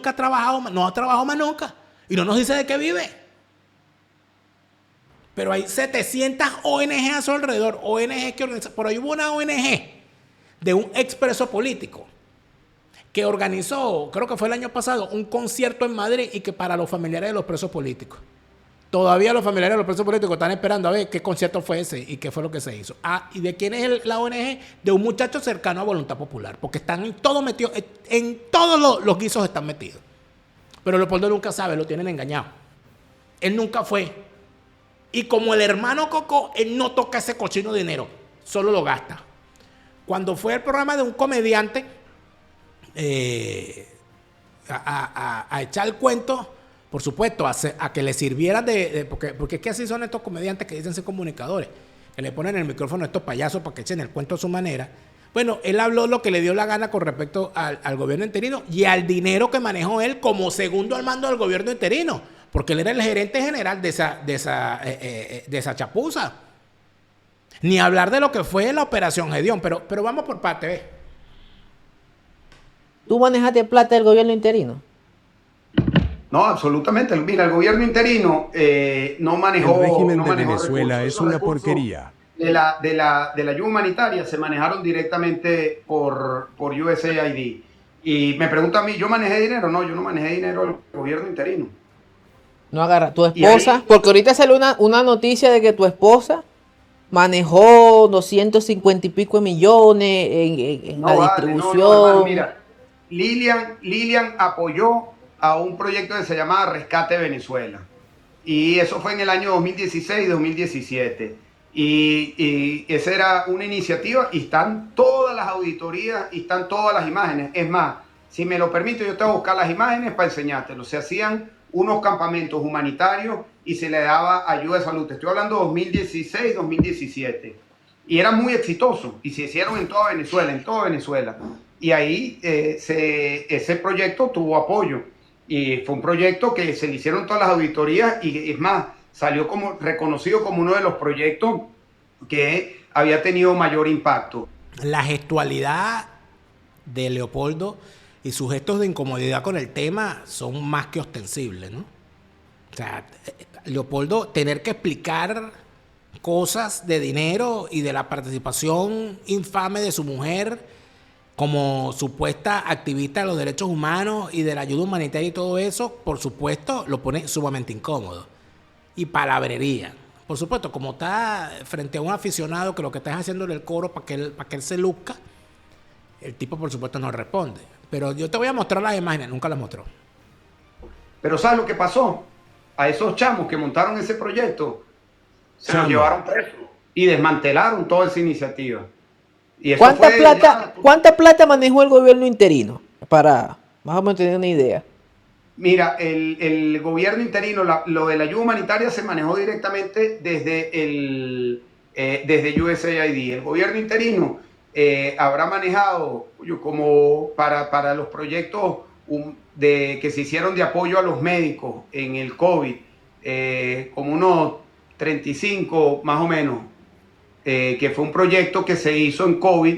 Speaker 1: ha trabajado, no ha trabajado más nunca. Y no nos dice de qué vive. Pero hay 700 ONG a su alrededor, ONG que organizan. Por ahí hubo una ONG de un expreso político que organizó, creo que fue el año pasado, un concierto en Madrid y que para los familiares de los presos políticos. Todavía los familiares de los presos políticos están esperando a ver qué concierto fue ese y qué fue lo que se hizo. ¿Y de quién es la ONG? De un muchacho cercano a Voluntad Popular, porque están en todo metidos, en todos los guisos están metidos. Pero Leopoldo nunca sabe, lo tienen engañado. Él nunca fue. Y como el hermano Coco, él no toca ese cochino dinero, solo lo gasta. Cuando fue el programa de un comediante a echar el cuento, por supuesto, a que le sirvieran porque es que así son estos comediantes que dicen ser comunicadores, que le ponen el micrófono a estos payasos para que echen el cuento a su manera. Bueno, él habló lo que le dio la gana con respecto al gobierno interino y al dinero que manejó él como segundo al mando del gobierno interino, porque él era el gerente general de esa chapuza. Ni hablar de lo que fue la operación Gedeón, pero vamos por parte, ¿ves?
Speaker 6: ¿Tú manejaste plata del gobierno interino?
Speaker 2: No, absolutamente. Mira, el gobierno interino no manejó.
Speaker 6: El régimen
Speaker 2: no
Speaker 6: de
Speaker 2: manejó
Speaker 6: Venezuela
Speaker 2: recursos.
Speaker 6: es una
Speaker 2: Recursos
Speaker 6: porquería.
Speaker 2: de la ayuda humanitaria se manejaron directamente por USAID. Y me pregunta a mí, ¿yo manejé dinero? No, yo no manejé dinero del gobierno interino.
Speaker 7: No agarra tu
Speaker 2: Y
Speaker 7: esposa,
Speaker 2: ahí-
Speaker 7: porque ahorita sale una noticia de que tu esposa manejó 250 y pico de millones en
Speaker 2: No,
Speaker 7: la
Speaker 2: vale,
Speaker 7: distribución.
Speaker 2: no, hermano, mira, Lilian apoyó a un proyecto que se llamaba Rescate Venezuela. Y eso fue en el año 2016-2017. Y esa era una iniciativa y están todas las auditorías y están todas las imágenes. Es más, si me lo permite, yo te voy a buscar las imágenes para enseñártelo. Se hacían unos campamentos humanitarios y se le daba ayuda de salud. Te estoy hablando de 2016-2017. Y era muy exitoso y se hicieron en toda Venezuela, Y ahí ese proyecto tuvo apoyo. Y fue un proyecto que se le hicieron todas las auditorías y es más, salió como reconocido como uno de los proyectos que había tenido mayor impacto.
Speaker 1: La gestualidad de Leopoldo y sus gestos de incomodidad con el tema son más que ostensibles, ¿no? O sea, Leopoldo tener que explicar cosas de dinero y de la participación infame de su mujer como supuesta activista de los derechos humanos y de la ayuda humanitaria y todo eso, por supuesto, lo pone sumamente incómodo. Y palabrería. Por supuesto, como está frente a un aficionado que lo que está es haciéndole el coro para que él se luzca, el tipo, por supuesto, no responde. Pero yo te voy a mostrar las imágenes, nunca las mostró.
Speaker 2: Pero ¿sabes lo que pasó? A esos chamos que montaron ese proyecto, se los
Speaker 6: Chamo.
Speaker 2: llevaron presos y desmantelaron toda esa iniciativa. Y eso
Speaker 7: ¿Cuánta
Speaker 2: fue
Speaker 7: plata, cuánta plata manejó el gobierno interino? Para más o menos tener una idea.
Speaker 2: Mira, el gobierno interino, lo de la ayuda humanitaria se manejó directamente desde USAID. El gobierno interino habrá manejado como para los proyectos que se hicieron de apoyo a los médicos en el COVID, como unos 35 más o menos, que fue un proyecto que se hizo en COVID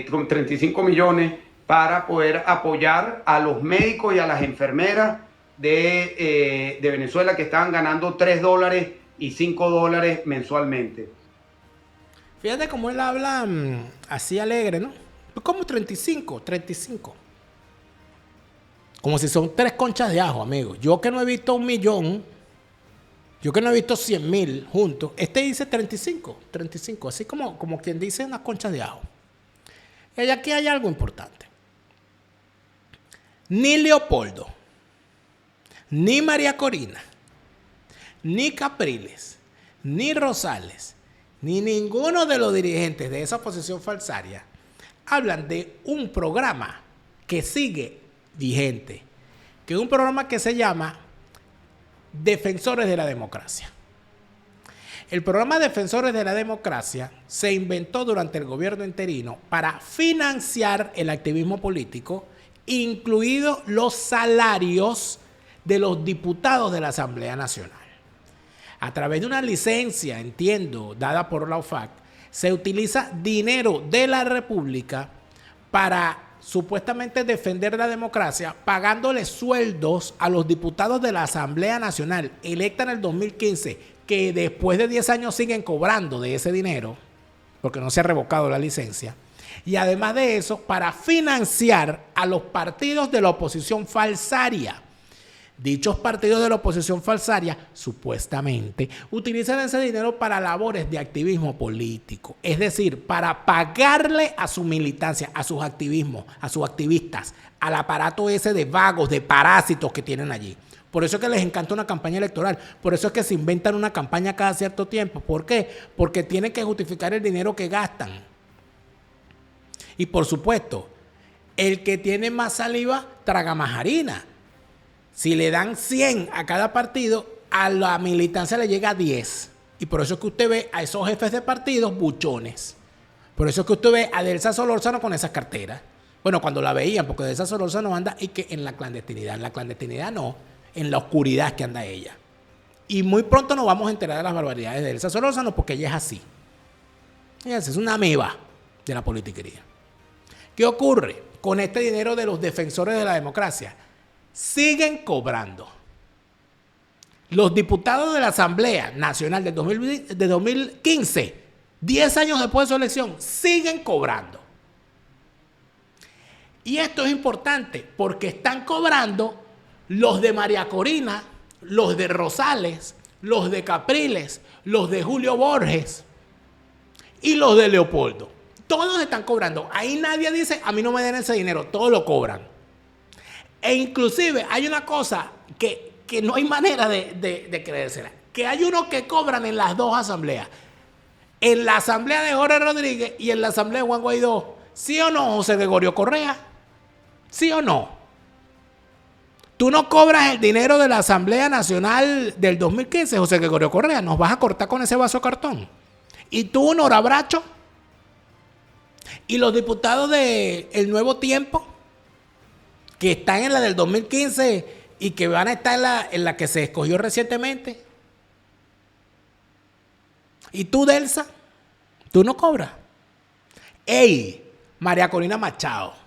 Speaker 2: con 35 millones para poder apoyar a los médicos y a las enfermeras de Venezuela que estaban ganando $3 y $5 mensualmente.
Speaker 1: Fíjate cómo él habla así alegre, ¿no? ¿Cómo 35? 35. Como si son 3 conchas de ajo, amigo. Yo que no he visto 1 millón, yo que no he visto 100,000 juntos, este dice 35, así como quien dice unas conchas de ajo. Y aquí hay algo importante. Ni Leopoldo, ni María Corina, ni Capriles, ni Rosales, ni ninguno de los dirigentes de esa oposición falsaria hablan de un programa que sigue vigente, que es un programa que se llama Defensores de la Democracia. El programa Defensores de la Democracia se inventó durante el gobierno interino para financiar el activismo político, incluidos los salarios de los diputados de la Asamblea Nacional. A través de una licencia, entiendo, dada por la OFAC, se utiliza dinero de la República para supuestamente defender la democracia, pagándole sueldos a los diputados de la Asamblea Nacional electa en el 2015, que después de 10 años siguen cobrando de ese dinero, porque no se ha revocado la licencia. Y además de eso, para financiar a los partidos de la oposición falsaria. Dichos partidos de la oposición falsaria, supuestamente, utilizan ese dinero para labores de activismo político. Es decir, para pagarle a su militancia, a sus activismos, a sus activistas, al aparato ese de vagos, de parásitos que tienen allí. Por eso es que les encanta una campaña electoral. Por eso es que se inventan una campaña cada cierto tiempo. ¿Por qué? Porque tienen que justificar el dinero que gastan. Y por supuesto, el que tiene más saliva traga más harina. Si le dan 100 a cada partido, a la militancia le llega 10. Y por eso es que usted ve a esos jefes de partidos buchones. Por eso es que usted ve a Delsa Solórzano con esas carteras. Bueno, cuando la veían, porque Delsa Solórzano anda y que en la clandestinidad. En la clandestinidad no, en la oscuridad que anda ella. Y muy pronto nos vamos a enterar de las barbaridades de Delsa Solórzano porque ella es así. Ella es una ameba de la politiquería. ¿Qué ocurre con este dinero de los defensores de la democracia? siguen cobrando. Los diputados de la Asamblea Nacional de 2015, 10 años después de su elección, siguen cobrando. Y esto es importante porque están cobrando los de María Corina, los de Rosales, los de Capriles, los de Julio Borges y los de Leopoldo. Todos están cobrando. Ahí nadie dice, a mí no me den ese dinero, todos lo cobran. E inclusive hay una cosa que no hay manera de creérsela, que hay unos que cobran en las dos asambleas. En la asamblea de Jorge Rodríguez y en la asamblea de Juan Guaidó. ¿Sí o no, José Gregorio Correa? ¿Sí o no? Tú no cobras el dinero de la Asamblea Nacional del 2015, José Gregorio Correa. Nos vas a cortar con ese vaso de cartón. ¿Y tú, Nora Bracho? ¿Y los diputados de El Nuevo Tiempo? Que están en la del 2015 y que van a estar en la que se escogió recientemente. ¿Y tú, Delsa? ¿Tú no cobras? ¡Ey! María Corina Machado.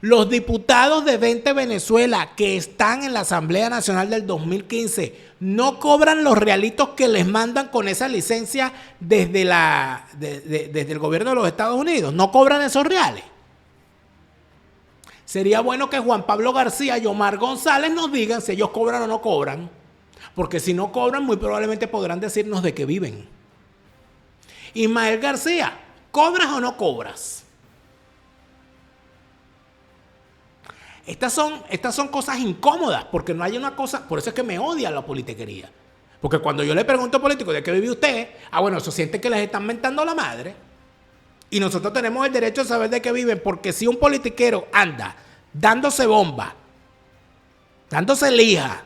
Speaker 1: Los diputados de 20 Venezuela que están en la Asamblea Nacional del 2015 no cobran los realitos que les mandan con esa licencia desde el gobierno de los Estados Unidos. No cobran esos reales. Sería bueno que Juan Pablo García y Omar González nos digan si ellos cobran o no cobran. Porque si no cobran, muy probablemente podrán decirnos de qué viven. Ismael García, ¿cobras o no cobras? Estas son cosas incómodas, porque no hay una cosa, por eso es que me odia la politiquería. Porque cuando yo le pregunto a políticos de qué vive usted, bueno, eso siente que les están mentando la madre. Y nosotros tenemos el derecho de saber de qué viven, porque si un politiquero anda dándose bomba, dándose lija,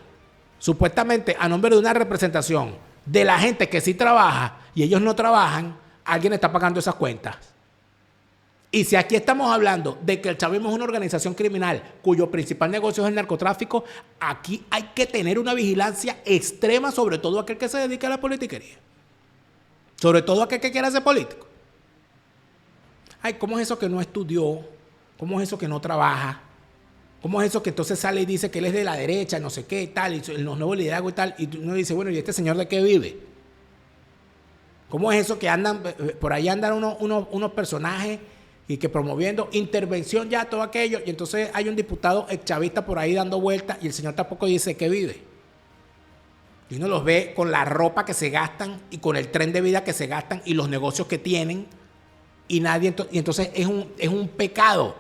Speaker 1: supuestamente a nombre de una representación de la gente que sí trabaja y ellos no trabajan, alguien está pagando esas cuentas. Y si aquí estamos hablando de que el chavismo es una organización criminal cuyo principal negocio es el narcotráfico, aquí hay que tener una vigilancia extrema, sobre todo aquel que se dedica a la politiquería. Sobre todo aquel que quiera ser político. Ay, ¿cómo es eso que no estudió? ¿Cómo es eso que no trabaja? ¿Cómo es eso que entonces sale y dice que él es de la derecha, no sé qué, tal, y los nuevos liderazgos y tal? Y uno dice, bueno, ¿y este señor de qué vive? ¿Cómo es eso que andan, por ahí andan unos personajes y que promoviendo intervención ya, todo aquello, y entonces hay un diputado exchavista por ahí dando vueltas y el señor tampoco dice que vive? Y uno los ve con la ropa que se gastan y con el tren de vida que se gastan y los negocios que tienen y nadie, y entonces es un pecado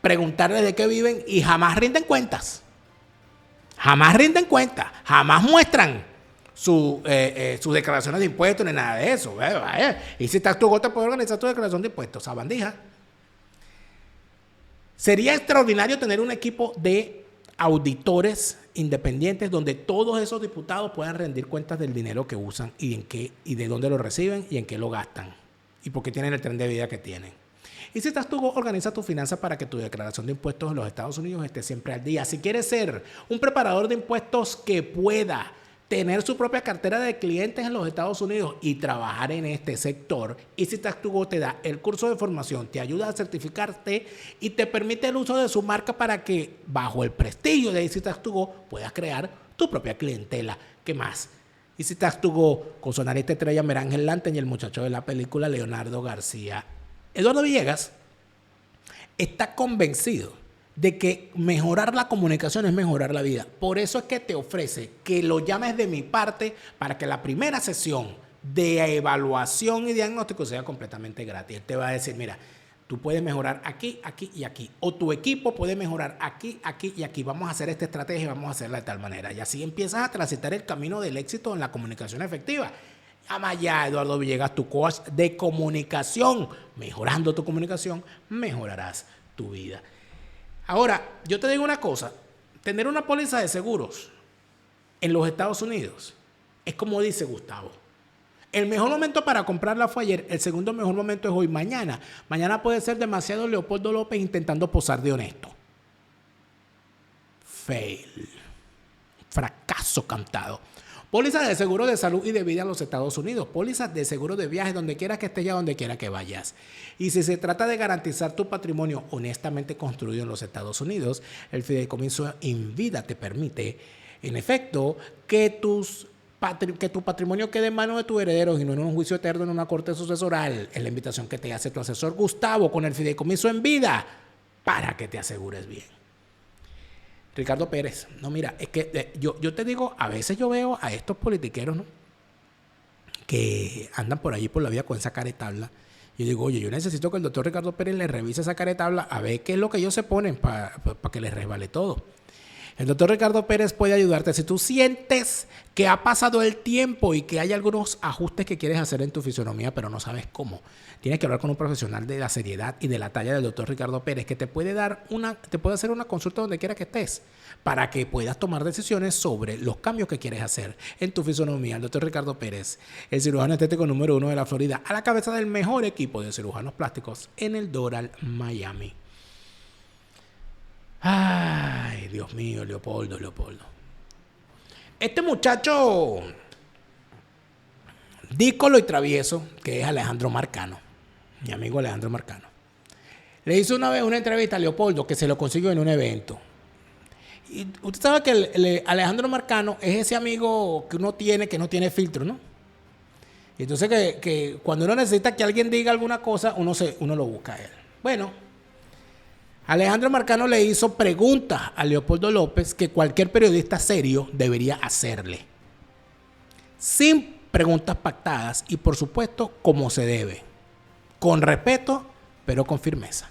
Speaker 1: preguntarles de qué viven y jamás rinden cuentas. Jamás rinden cuentas, jamás muestran sus declaraciones de impuestos ni nada de eso. Y si estás tu gota, puedes organizar tu declaración de impuestos, sabandija. Sería extraordinario tener un equipo de auditores independientes donde todos esos diputados puedan rendir cuentas del dinero que usan y de dónde lo reciben y en qué lo gastan y por qué tienen el tren de vida que tienen. Y si estás tú, organiza tu finanzas para que tu declaración de impuestos en los Estados Unidos esté siempre al día. Si quieres ser un preparador de impuestos que pueda tener su propia cartera de clientes en los Estados Unidos y trabajar en este sector, Easy Tax To Go te da el curso de formación, te ayuda a certificarte y te permite el uso de su marca para que bajo el prestigio de Easy Tax To Go puedas crear tu propia clientela. ¿Qué más? Easy Tax To Go con su analista estrella Merángel Lanten y el muchacho de la película Leonardo García. Eduardo Villegas está convencido de que mejorar la comunicación es mejorar la vida. Por eso es que te ofrece que lo llames de mi parte para que la primera sesión de evaluación y diagnóstico sea completamente gratis. Él te va a decir, mira, tú puedes mejorar aquí, aquí y aquí. O tu equipo puede mejorar aquí, aquí y aquí. Vamos a hacer esta estrategia y vamos a hacerla de tal manera. Y así empiezas a transitar el camino del éxito en la comunicación efectiva. Llama allá, Eduardo Villegas, tu coach de comunicación. Mejorando tu comunicación, mejorarás tu vida. Ahora, yo te digo una cosa, tener una póliza de seguros en los Estados Unidos es como dice Gustavo. El mejor momento para comprarla fue ayer, el segundo mejor momento es hoy. Mañana puede ser demasiado Leopoldo López intentando posar de honesto. Fail. Fracaso cantado. Pólizas de seguro de salud y de vida en los Estados Unidos. Pólizas de seguro de viajes donde quiera que estés y a donde quiera que vayas. Y si se trata de garantizar tu patrimonio honestamente construido en los Estados Unidos, el Fideicomiso Invida te permite, en efecto, que tu patrimonio quede en manos de tus herederos y no en un juicio eterno en una corte sucesoral. Es la invitación que te hace tu asesor Gustavo con el Fideicomiso en vida para que te asegures bien. Ricardo Pérez, no, mira, es que yo te digo, a veces yo veo a estos politiqueros, ¿no?, que andan por allí por la vida con esa caretabla. Yo digo, oye, yo necesito que el doctor Ricardo Pérez le revise esa caretabla a ver qué es lo que ellos se ponen para que les resbale todo. El doctor Ricardo Pérez puede ayudarte si tú sientes que ha pasado el tiempo y que hay algunos ajustes que quieres hacer en tu fisonomía, pero no sabes cómo. Tienes que hablar con un profesional de la seriedad y de la talla del doctor Ricardo Pérez, que te puede hacer una consulta donde quiera que estés, para que puedas tomar decisiones sobre los cambios que quieres hacer en tu fisonomía. El doctor Ricardo Pérez, el cirujano estético número 1 de la Florida, a la cabeza del mejor equipo de cirujanos plásticos en el Doral, Miami. Ay, Dios mío, Leopoldo. Este muchacho dícolo y travieso, que es Alejandro Marcano, mi amigo Alejandro Marcano, le hizo una vez una entrevista a Leopoldo que se lo consiguió en un evento. Y usted sabe que Alejandro Marcano es ese amigo que uno tiene que no tiene filtro, ¿no? Y entonces que cuando uno necesita que alguien diga alguna cosa, uno lo busca a él. Bueno, Alejandro Marcano le hizo preguntas a Leopoldo López que cualquier periodista serio debería hacerle, sin preguntas pactadas y, por supuesto, como se debe, con respeto, pero con firmeza.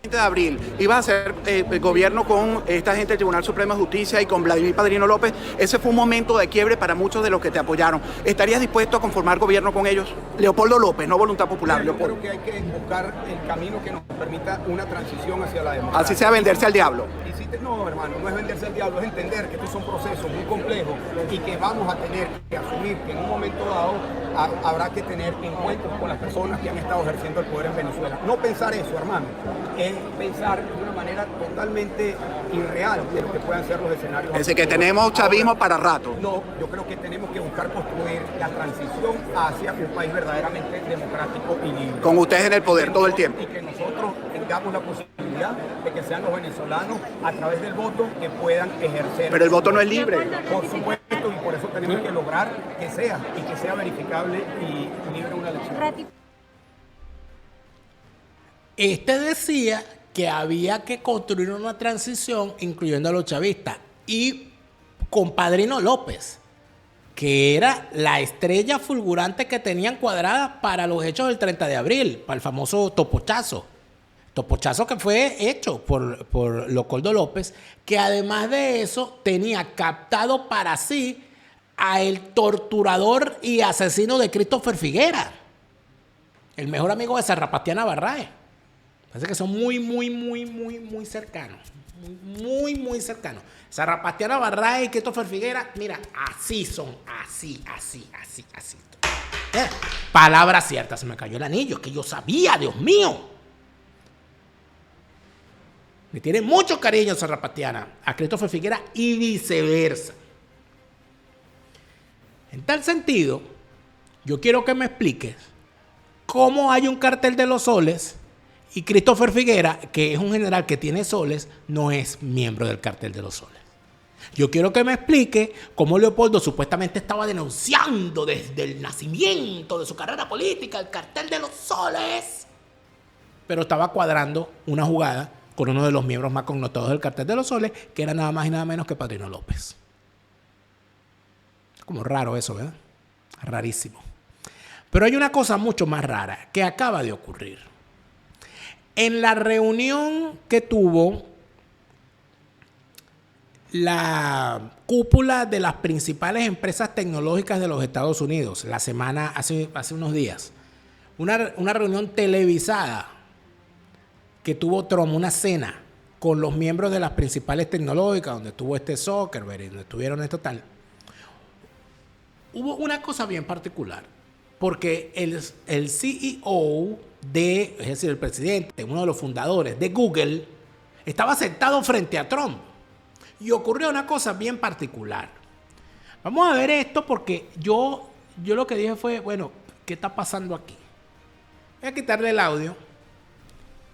Speaker 6: De abril iba a hacer gobierno con esta gente del Tribunal Supremo de Justicia y con Vladimir Padrino López. Ese fue un momento de quiebre para muchos de los que te apoyaron. ¿Estarías dispuesto a conformar gobierno con ellos? Leopoldo López, no Voluntad Popular.
Speaker 3: Yo creo que hay que buscar el camino que nos permita una transición hacia la democracia.
Speaker 6: Así sea venderse al diablo.
Speaker 3: No, hermano, no es venderse al diablo, es entender que estos son procesos muy complejos y que vamos a tener que asumir que en un momento dado habrá que tener encuentros con las personas que han estado ejerciendo el poder en Venezuela. No pensar eso, hermano, es pensar de una manera totalmente irreal de lo que puedan ser los escenarios.
Speaker 6: Es decir, que tenemos chavismo para rato.
Speaker 3: No, yo creo que tenemos que buscar construir la transición hacia un país verdaderamente democrático y libre.
Speaker 6: Con ustedes en el poder todo el tiempo.
Speaker 3: Y que nosotros tengamos la posibilidad de que sean los venezolanos a través del voto que puedan ejercer.
Speaker 6: Pero el voto no es libre.
Speaker 3: Por supuesto, y por eso tenemos que lograr que sea verificable y libre una elección.
Speaker 1: Este decía que había que construir una transición incluyendo a los chavistas y con Padrino López, que era la estrella fulgurante que tenían cuadrada para los hechos del 30 de abril, para el famoso topochazo. Topochazo que fue hecho por Leopoldo López, que además de eso tenía captado para sí a el torturador y asesino de Christopher Figuera, el mejor amigo de Zarrapastiana Barraez. Parece que son muy cercanos. Muy cercanos. Zarrapastiana Barraez y Christopher Figuera, mira, así son, así. Palabra cierta, se me cayó el anillo, que yo sabía, Dios mío. Le tiene mucho cariño Zarrapastiana a Christopher Figuera y viceversa. En tal sentido, yo quiero que me expliques cómo hay un cartel de los soles y Christopher Figuera, que es un general que tiene soles, no es miembro del cartel de los soles. Yo quiero que me explique cómo Leopoldo supuestamente estaba denunciando desde el nacimiento de su carrera política el cartel de los soles, pero estaba cuadrando una jugada con uno de los miembros más connotados del cartel de los soles, que era nada más y nada menos que Padrino López. Como raro eso, ¿verdad? Rarísimo. Pero hay una cosa mucho más rara que acaba de ocurrir. En la reunión que tuvo la cúpula de las principales empresas tecnológicas de los Estados Unidos, la semana, hace unos días, una reunión televisada que tuvo Trump, una cena con los miembros de las principales tecnológicas, donde estuvo Zuckerberg y donde estuvieron tal. Hubo una cosa bien particular, porque el CEO es decir, el presidente, uno de los fundadores de Google, estaba sentado frente a Trump. Y ocurrió una cosa bien particular. Vamos a ver esto porque yo lo que dije fue, bueno, ¿qué está pasando aquí? Voy a quitarle el audio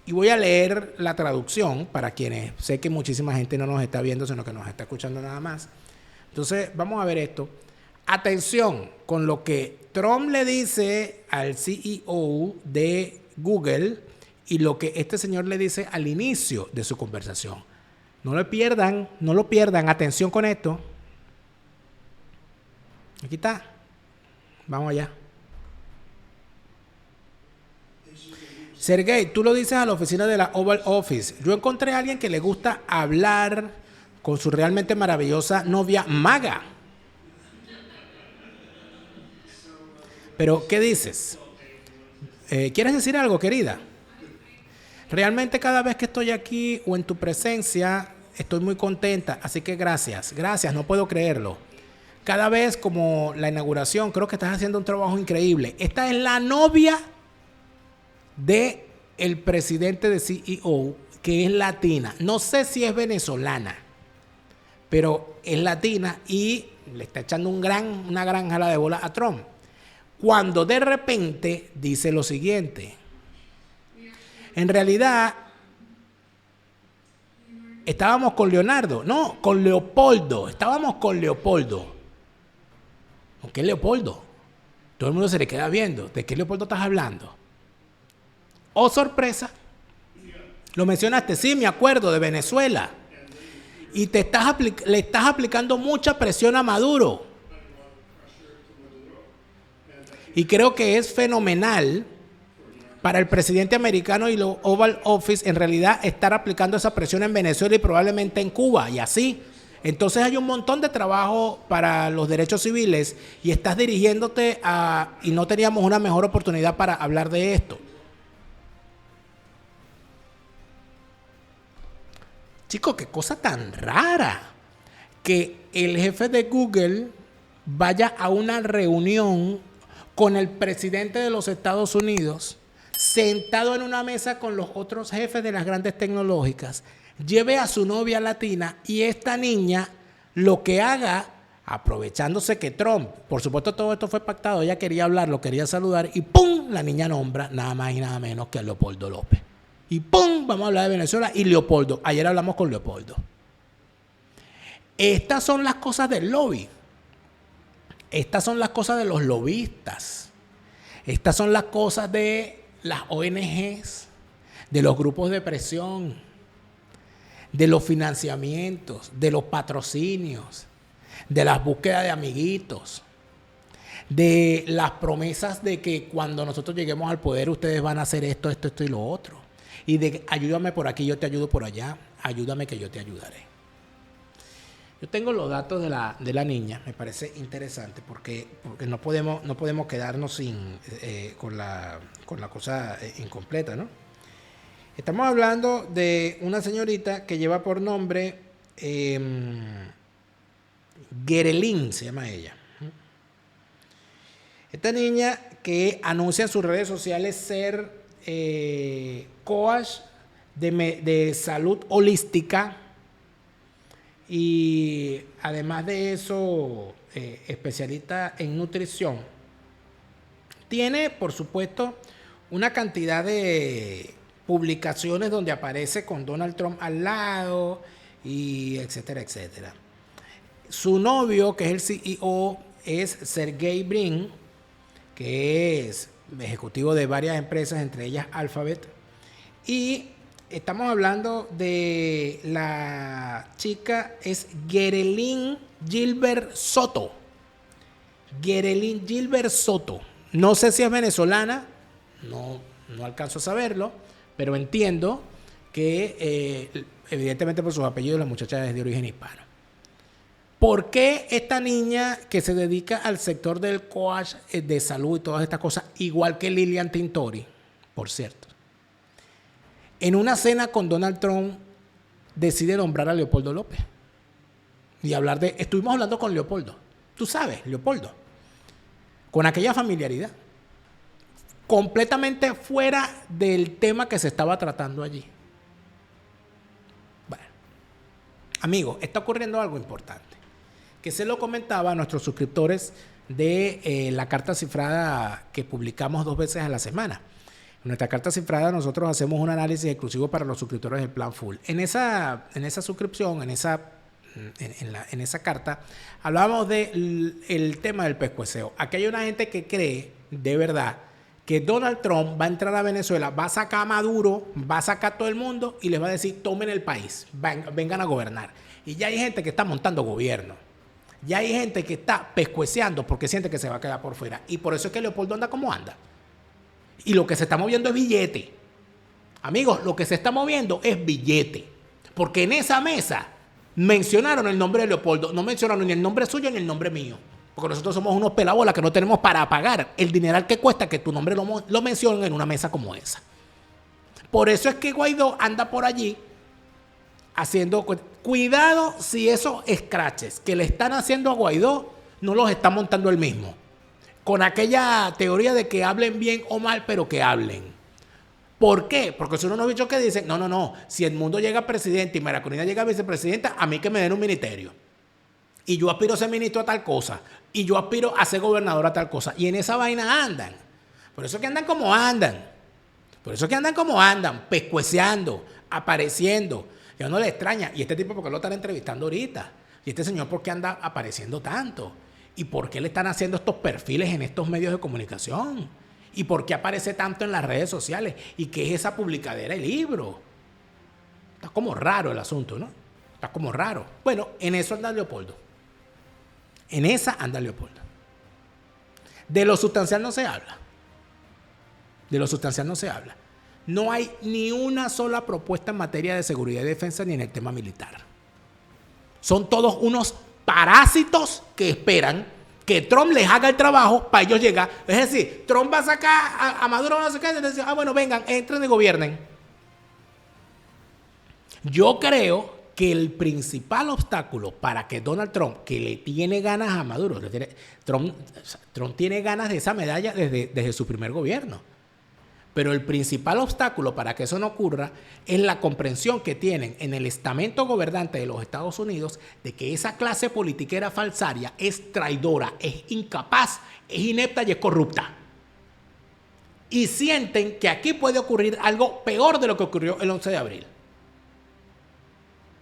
Speaker 1: y voy a leer la traducción para quienes sé que muchísima gente no nos está viendo, sino que nos está escuchando nada más. Entonces, vamos a ver esto. Atención con lo que Trump le dice al CEO de Google y lo que este señor le dice al inicio de su conversación. No lo pierdan, atención con esto. Aquí está. Vamos allá. Sergey, tú lo dices a la oficina de la Oval Office. Yo encontré a alguien que le gusta hablar con su realmente maravillosa novia Maga. Pero, ¿qué dices? ¿Quieres decir algo, querida? Realmente cada vez que estoy aquí o en tu presencia, estoy muy contenta. Así que gracias, no puedo creerlo. Cada vez como la inauguración, creo que estás haciendo un trabajo increíble. Esta es la novia de el presidente de CEO, que es latina. No sé si es venezolana, pero es latina y le está echando una gran jala de bola a Trump. Cuando de repente dice lo siguiente. En realidad, estábamos con Leonardo. No, con Leopoldo. Estábamos con Leopoldo. ¿Con qué Leopoldo? Todo el mundo se le queda viendo. ¿De qué Leopoldo estás hablando? Oh, sorpresa. Lo mencionaste. Sí, me acuerdo, de Venezuela. Y le estás aplicando mucha presión a Maduro. Y creo que es fenomenal para el presidente americano y los Oval Office en realidad estar aplicando esa presión en Venezuela y probablemente en Cuba y así. Entonces hay un montón de trabajo para los derechos civiles y estás dirigiéndote a... Y no teníamos una mejor oportunidad para hablar de esto. Chicos, qué cosa tan rara que el jefe de Google vaya a una reunión con el presidente de los Estados Unidos, sentado en una mesa con los otros jefes de las grandes tecnológicas, lleve a su novia latina y esta niña lo que haga, aprovechándose que Trump, por supuesto todo esto fue pactado, ella quería hablar, lo quería saludar y ¡pum! La niña nombra nada más y nada menos que a Leopoldo López. Y ¡pum! Vamos a hablar de Venezuela y Leopoldo. Ayer hablamos con Leopoldo. Estas son las cosas del lobby. Estas son las cosas de los lobistas. Estas son las cosas de las ONGs, de los grupos de presión, de los financiamientos, de los patrocinios, de las búsquedas de amiguitos, de las promesas de que cuando nosotros lleguemos al poder ustedes van a hacer esto y lo otro. Y de ayúdame por aquí, yo te ayudo por allá, ayúdame que yo te ayudaré. Yo tengo los datos de la niña, me parece interesante porque no podemos quedarnos con la cosa incompleta, ¿no? Estamos hablando de una señorita que lleva por nombre Gerelin, se llama ella. Esta niña que anuncia en sus redes sociales ser coach de salud holística. Y además de eso, especialista en nutrición. Tiene, por supuesto, una cantidad de publicaciones donde aparece con Donald Trump al lado, y etcétera, etcétera. Su novio, que es el CEO, es Sergey Brin, que es ejecutivo de varias empresas, entre ellas Alphabet. Y estamos hablando de la chica, es Gerelin Gilbert Soto. Gerelin Gilbert Soto. No sé si es venezolana, no alcanzo a saberlo, pero entiendo que evidentemente por sus apellidos la muchacha es de origen hispano. ¿Por qué esta niña que se dedica al sector del coach de salud y todas estas cosas, igual que Lilian Tintori, por cierto, en una cena con Donald Trump decide nombrar a Leopoldo López y hablar de... Estuvimos hablando con Leopoldo, tú sabes, Leopoldo, con aquella familiaridad, completamente fuera del tema que se estaba tratando allí. Bueno, amigos, está ocurriendo algo importante. que se lo comentaba a nuestros suscriptores de la carta cifrada que publicamos 2 veces a la semana. En nuestra carta cifrada nosotros hacemos un análisis exclusivo para los suscriptores del Plan Full. En esa suscripción, en esa carta, hablábamos del tema del pescueceo. Aquí hay una gente que cree, de verdad, que Donald Trump va a entrar a Venezuela, va a sacar a Maduro, va a sacar a todo el mundo y les va a decir, tomen el país, vengan a gobernar. Y ya hay gente que está montando gobierno. Ya hay gente que está pescueceando porque siente que se va a quedar por fuera. Y por eso es que Leopoldo anda como anda. Y lo que se está moviendo es billete. Amigos, lo que se está moviendo es billete. Porque en esa mesa mencionaron el nombre de Leopoldo. No mencionaron ni el nombre suyo ni el nombre mío. Porque nosotros somos unos pelabolas que no tenemos para pagar el dineral que cuesta que tu nombre lo mencionen en una mesa como esa. Por eso es que Guaidó anda por allí haciendo... Cuidado si esos scratches que le están haciendo a Guaidó no los está montando él mismo. Con aquella teoría de que hablen bien o mal, pero que hablen. ¿Por qué? Porque son unos bichos que dicen, no, si Edmundo llega a presidente y Maracorina llega a vicepresidenta, a mí que me den un ministerio. Y yo aspiro a ser ministro a tal cosa. Y yo aspiro a ser gobernador a tal cosa. Y en esa vaina andan. Por eso es que andan como andan. Pescueceando, apareciendo. Y a uno le extraña. ¿Y este tipo por qué lo están entrevistando ahorita? ¿Y este señor por qué anda apareciendo tanto? ¿Y por qué le están haciendo estos perfiles en estos medios de comunicación? ¿Y por qué aparece tanto en las redes sociales? ¿Y qué es esa publicadera de libro? Está como raro el asunto, ¿no? Está como raro. Bueno, en eso anda Leopoldo. En esa anda Leopoldo. De lo sustancial no se habla. No hay ni una sola propuesta en materia de seguridad y defensa ni en el tema militar. Son todos unos parásitos que esperan que Trump les haga el trabajo para ellos llegar. Es decir, Trump va a sacar a Maduro, va a sacar y decir, bueno, vengan, entren y gobiernen. Yo creo que el principal obstáculo para que Donald Trump, que le tiene ganas a Maduro, Trump tiene ganas de esa medalla desde su primer gobierno. Pero el principal obstáculo para que eso no ocurra es la comprensión que tienen en el estamento gobernante de los Estados Unidos de que esa clase politiquera falsaria es traidora, es incapaz, es inepta y es corrupta. Y sienten que aquí puede ocurrir algo peor de lo que ocurrió el 11 de abril.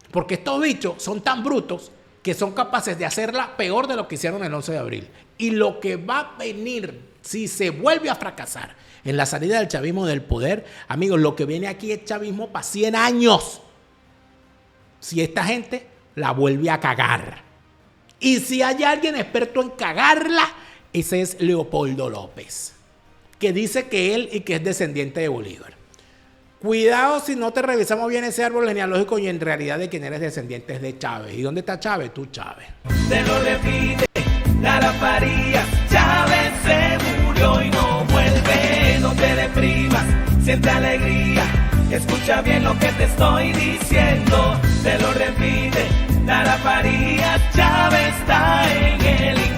Speaker 1: Porque estos bichos son tan brutos que son capaces de hacerla peor de lo que hicieron el 11 de abril. Y lo que va a venir, si se vuelve a fracasar en la salida del chavismo del poder, amigos, lo que viene aquí es chavismo para 100 años. Si esta gente la vuelve a cagar. Y si hay alguien experto en cagarla, ese es Leopoldo López, que dice que él y que es descendiente de Bolívar. Cuidado si no te revisamos bien ese árbol genealógico y en realidad de quién eres descendiente es de Chávez. ¿Y dónde está Chávez? Tú, Chávez.
Speaker 5: Te lo repite, Lara Farías, Chávez se murió y no vuelve, no te deprimas, siente alegría, escucha bien lo que te estoy diciendo, te lo repite, Lara Farías, Chávez está en el